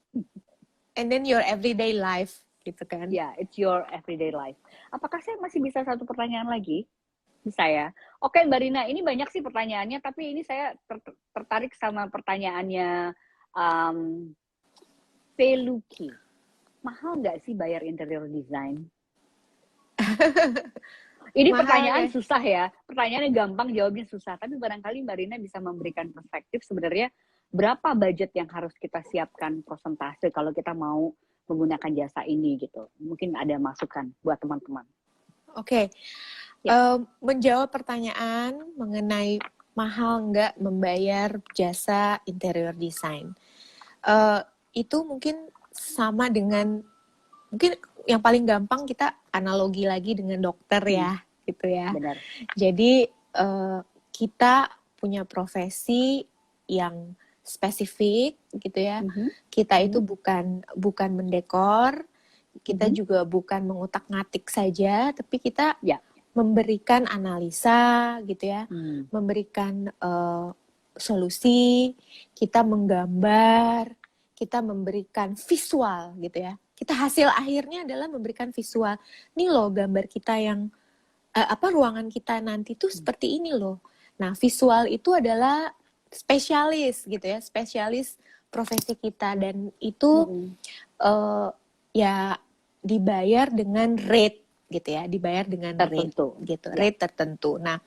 And then your everyday life gitu kan. Ya, it's your everyday life. Apakah saya masih bisa satu pertanyaan lagi? Bisa ya. Oke Mbak Rina, ini banyak sih pertanyaannya, tapi ini saya tertarik sama pertanyaannya Feluki. Mahal nggak sih bayar interior design? Ini mahal pertanyaan ya. Susah ya. Pertanyaannya gampang, jawabnya susah. Tapi barangkali Mbak Rina bisa memberikan perspektif sebenarnya berapa budget yang harus kita siapkan persentase kalau kita mau menggunakan jasa ini gitu. Mungkin ada masukan buat teman-teman. Oke. Menjawab pertanyaan mengenai mahal nggak membayar jasa interior design. Itu mungkin sama dengan, mungkin yang paling gampang kita analogi lagi dengan dokter ya, gitu ya. Benar. Jadi kita punya profesi yang spesifik gitu ya. Kita itu bukan mendekor, kita juga bukan mengutak-ngatik saja, tapi kita memberikan analisa gitu ya, memberikan solusi, kita menggambar, kita memberikan visual gitu ya. Kita hasil akhirnya adalah memberikan visual. Nih loh gambar kita yang ruangan kita nanti tuh seperti ini loh. Nah, visual itu adalah spesialis gitu ya, spesialis profesi kita, dan itu ya dibayar dengan rate gitu ya, dibayar dengan tertentu rate gitu, rate tertentu. Nah,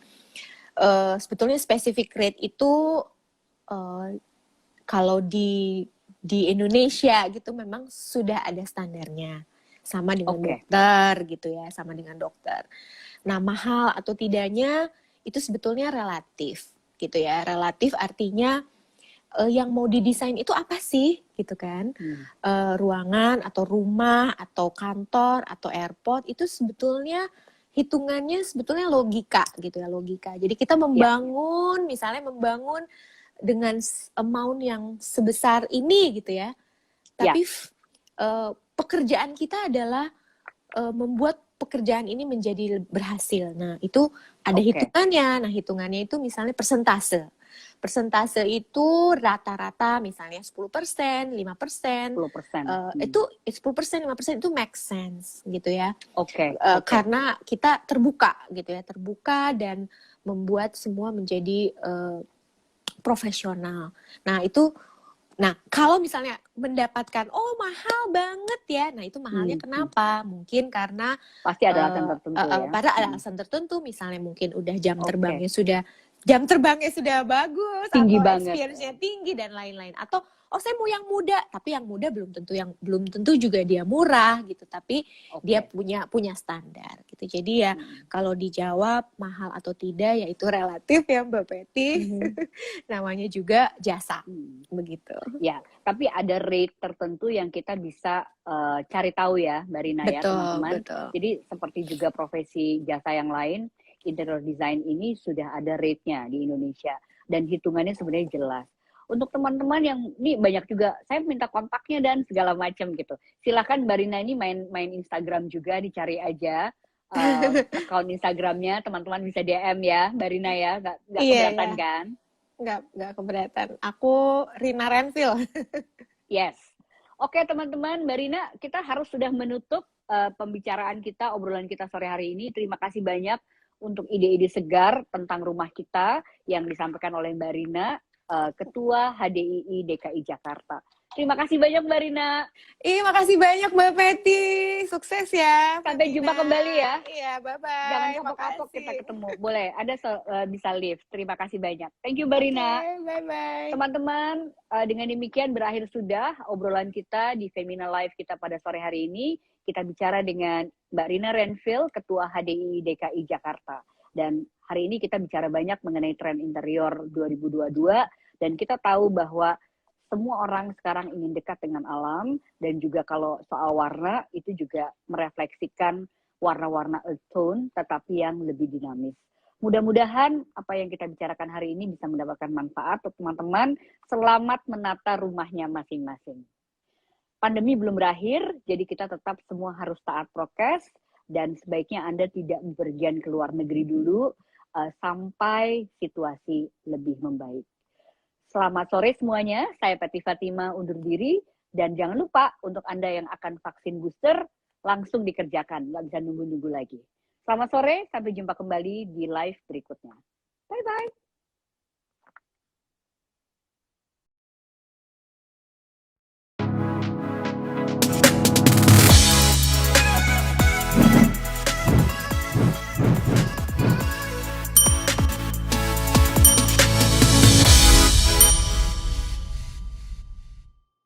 sebetulnya specific rate itu kalau di Indonesia gitu memang sudah ada standarnya, sama dengan dokter gitu ya, sama dengan dokter. Nah, mahal atau tidaknya itu sebetulnya relatif gitu ya. Relatif artinya yang mau didesain itu apa sih gitu kan. Ruangan atau rumah atau kantor atau airport itu sebetulnya hitungannya sebetulnya logika gitu ya, logika. Jadi kita membangun misalnya membangun dengan amount yang sebesar ini gitu ya. Tapi pekerjaan kita adalah membuat pekerjaan ini menjadi berhasil. Nah, itu ada hitungannya. Nah, hitungannya itu misalnya persentase. Persentase itu rata-rata misalnya 10%, 5%. 10%. Itu 10%, 5% itu make sense gitu ya. Karena kita terbuka gitu ya, terbuka dan membuat semua menjadi profesional. Nah, kalau misalnya mendapatkan mahal banget ya. Nah, itu mahalnya kenapa? Mungkin karena pasti ada alasan tertentu ya. Pada alasan tertentu, misalnya mungkin udah jam terbangnya sudah bagus, tinggi atau banget, experience-nya tinggi dan lain-lain. Atau saya mau yang muda, tapi yang muda belum tentu juga dia murah gitu, tapi dia punya standar gitu. Jadi ya kalau dijawab mahal atau tidak ya itu relatif ya Mbak Peti. Namanya juga jasa begitu. Ya, tapi ada rate tertentu yang kita bisa cari tahu ya Mbak Rina ya teman-teman. Betul. Jadi seperti juga profesi jasa yang lain, interior design ini sudah ada rate-nya di Indonesia dan hitungannya sebenarnya jelas. Untuk teman-teman yang ini banyak juga, saya minta kontaknya dan segala macam gitu. Silakan Mbak Rina ini main Instagram juga, dicari aja akun Instagramnya, teman-teman bisa DM ya Mbak Rina ya, nggak keberatan kan? Nggak keberatan. Aku Rina Renville. Yes. Oke teman-teman, Mbak Rina, kita harus sudah menutup pembicaraan kita, obrolan kita sore hari ini. Terima kasih banyak untuk ide-ide segar tentang rumah kita yang disampaikan oleh Mbak Rina, Ketua HDII DKI Jakarta. Terima kasih banyak Mbak Rina. Makasih banyak Mbak Peti. Sukses ya. Sampai jumpa kembali ya. Iya, bye-bye. Jangan kapok-kapok kita ketemu. Boleh, ada bisa live. Terima kasih banyak. Thank you Mbak Rina. Bye-bye. Teman-teman, dengan demikian berakhir sudah obrolan kita di Femina Live kita pada sore hari ini. Kita bicara dengan Mbak Rina Renville, Ketua HDII DKI Jakarta. Dan hari ini kita bicara banyak mengenai tren interior 2022. Dan kita tahu bahwa semua orang sekarang ingin dekat dengan alam. Dan juga kalau soal warna, itu juga merefleksikan warna-warna earth tone, tetapi yang lebih dinamis. Mudah-mudahan apa yang kita bicarakan hari ini bisa mendapatkan manfaat untuk teman-teman. Selamat menata rumahnya masing-masing. Pandemi belum berakhir, jadi kita tetap semua harus taat prokes, dan sebaiknya Anda tidak bepergian ke luar negeri dulu sampai situasi lebih membaik. Selamat sore semuanya, saya Peti Fatima undur diri, dan jangan lupa untuk Anda yang akan vaksin booster, langsung dikerjakan, nggak bisa nunggu-nunggu lagi. Selamat sore, sampai jumpa kembali di live berikutnya. Bye-bye.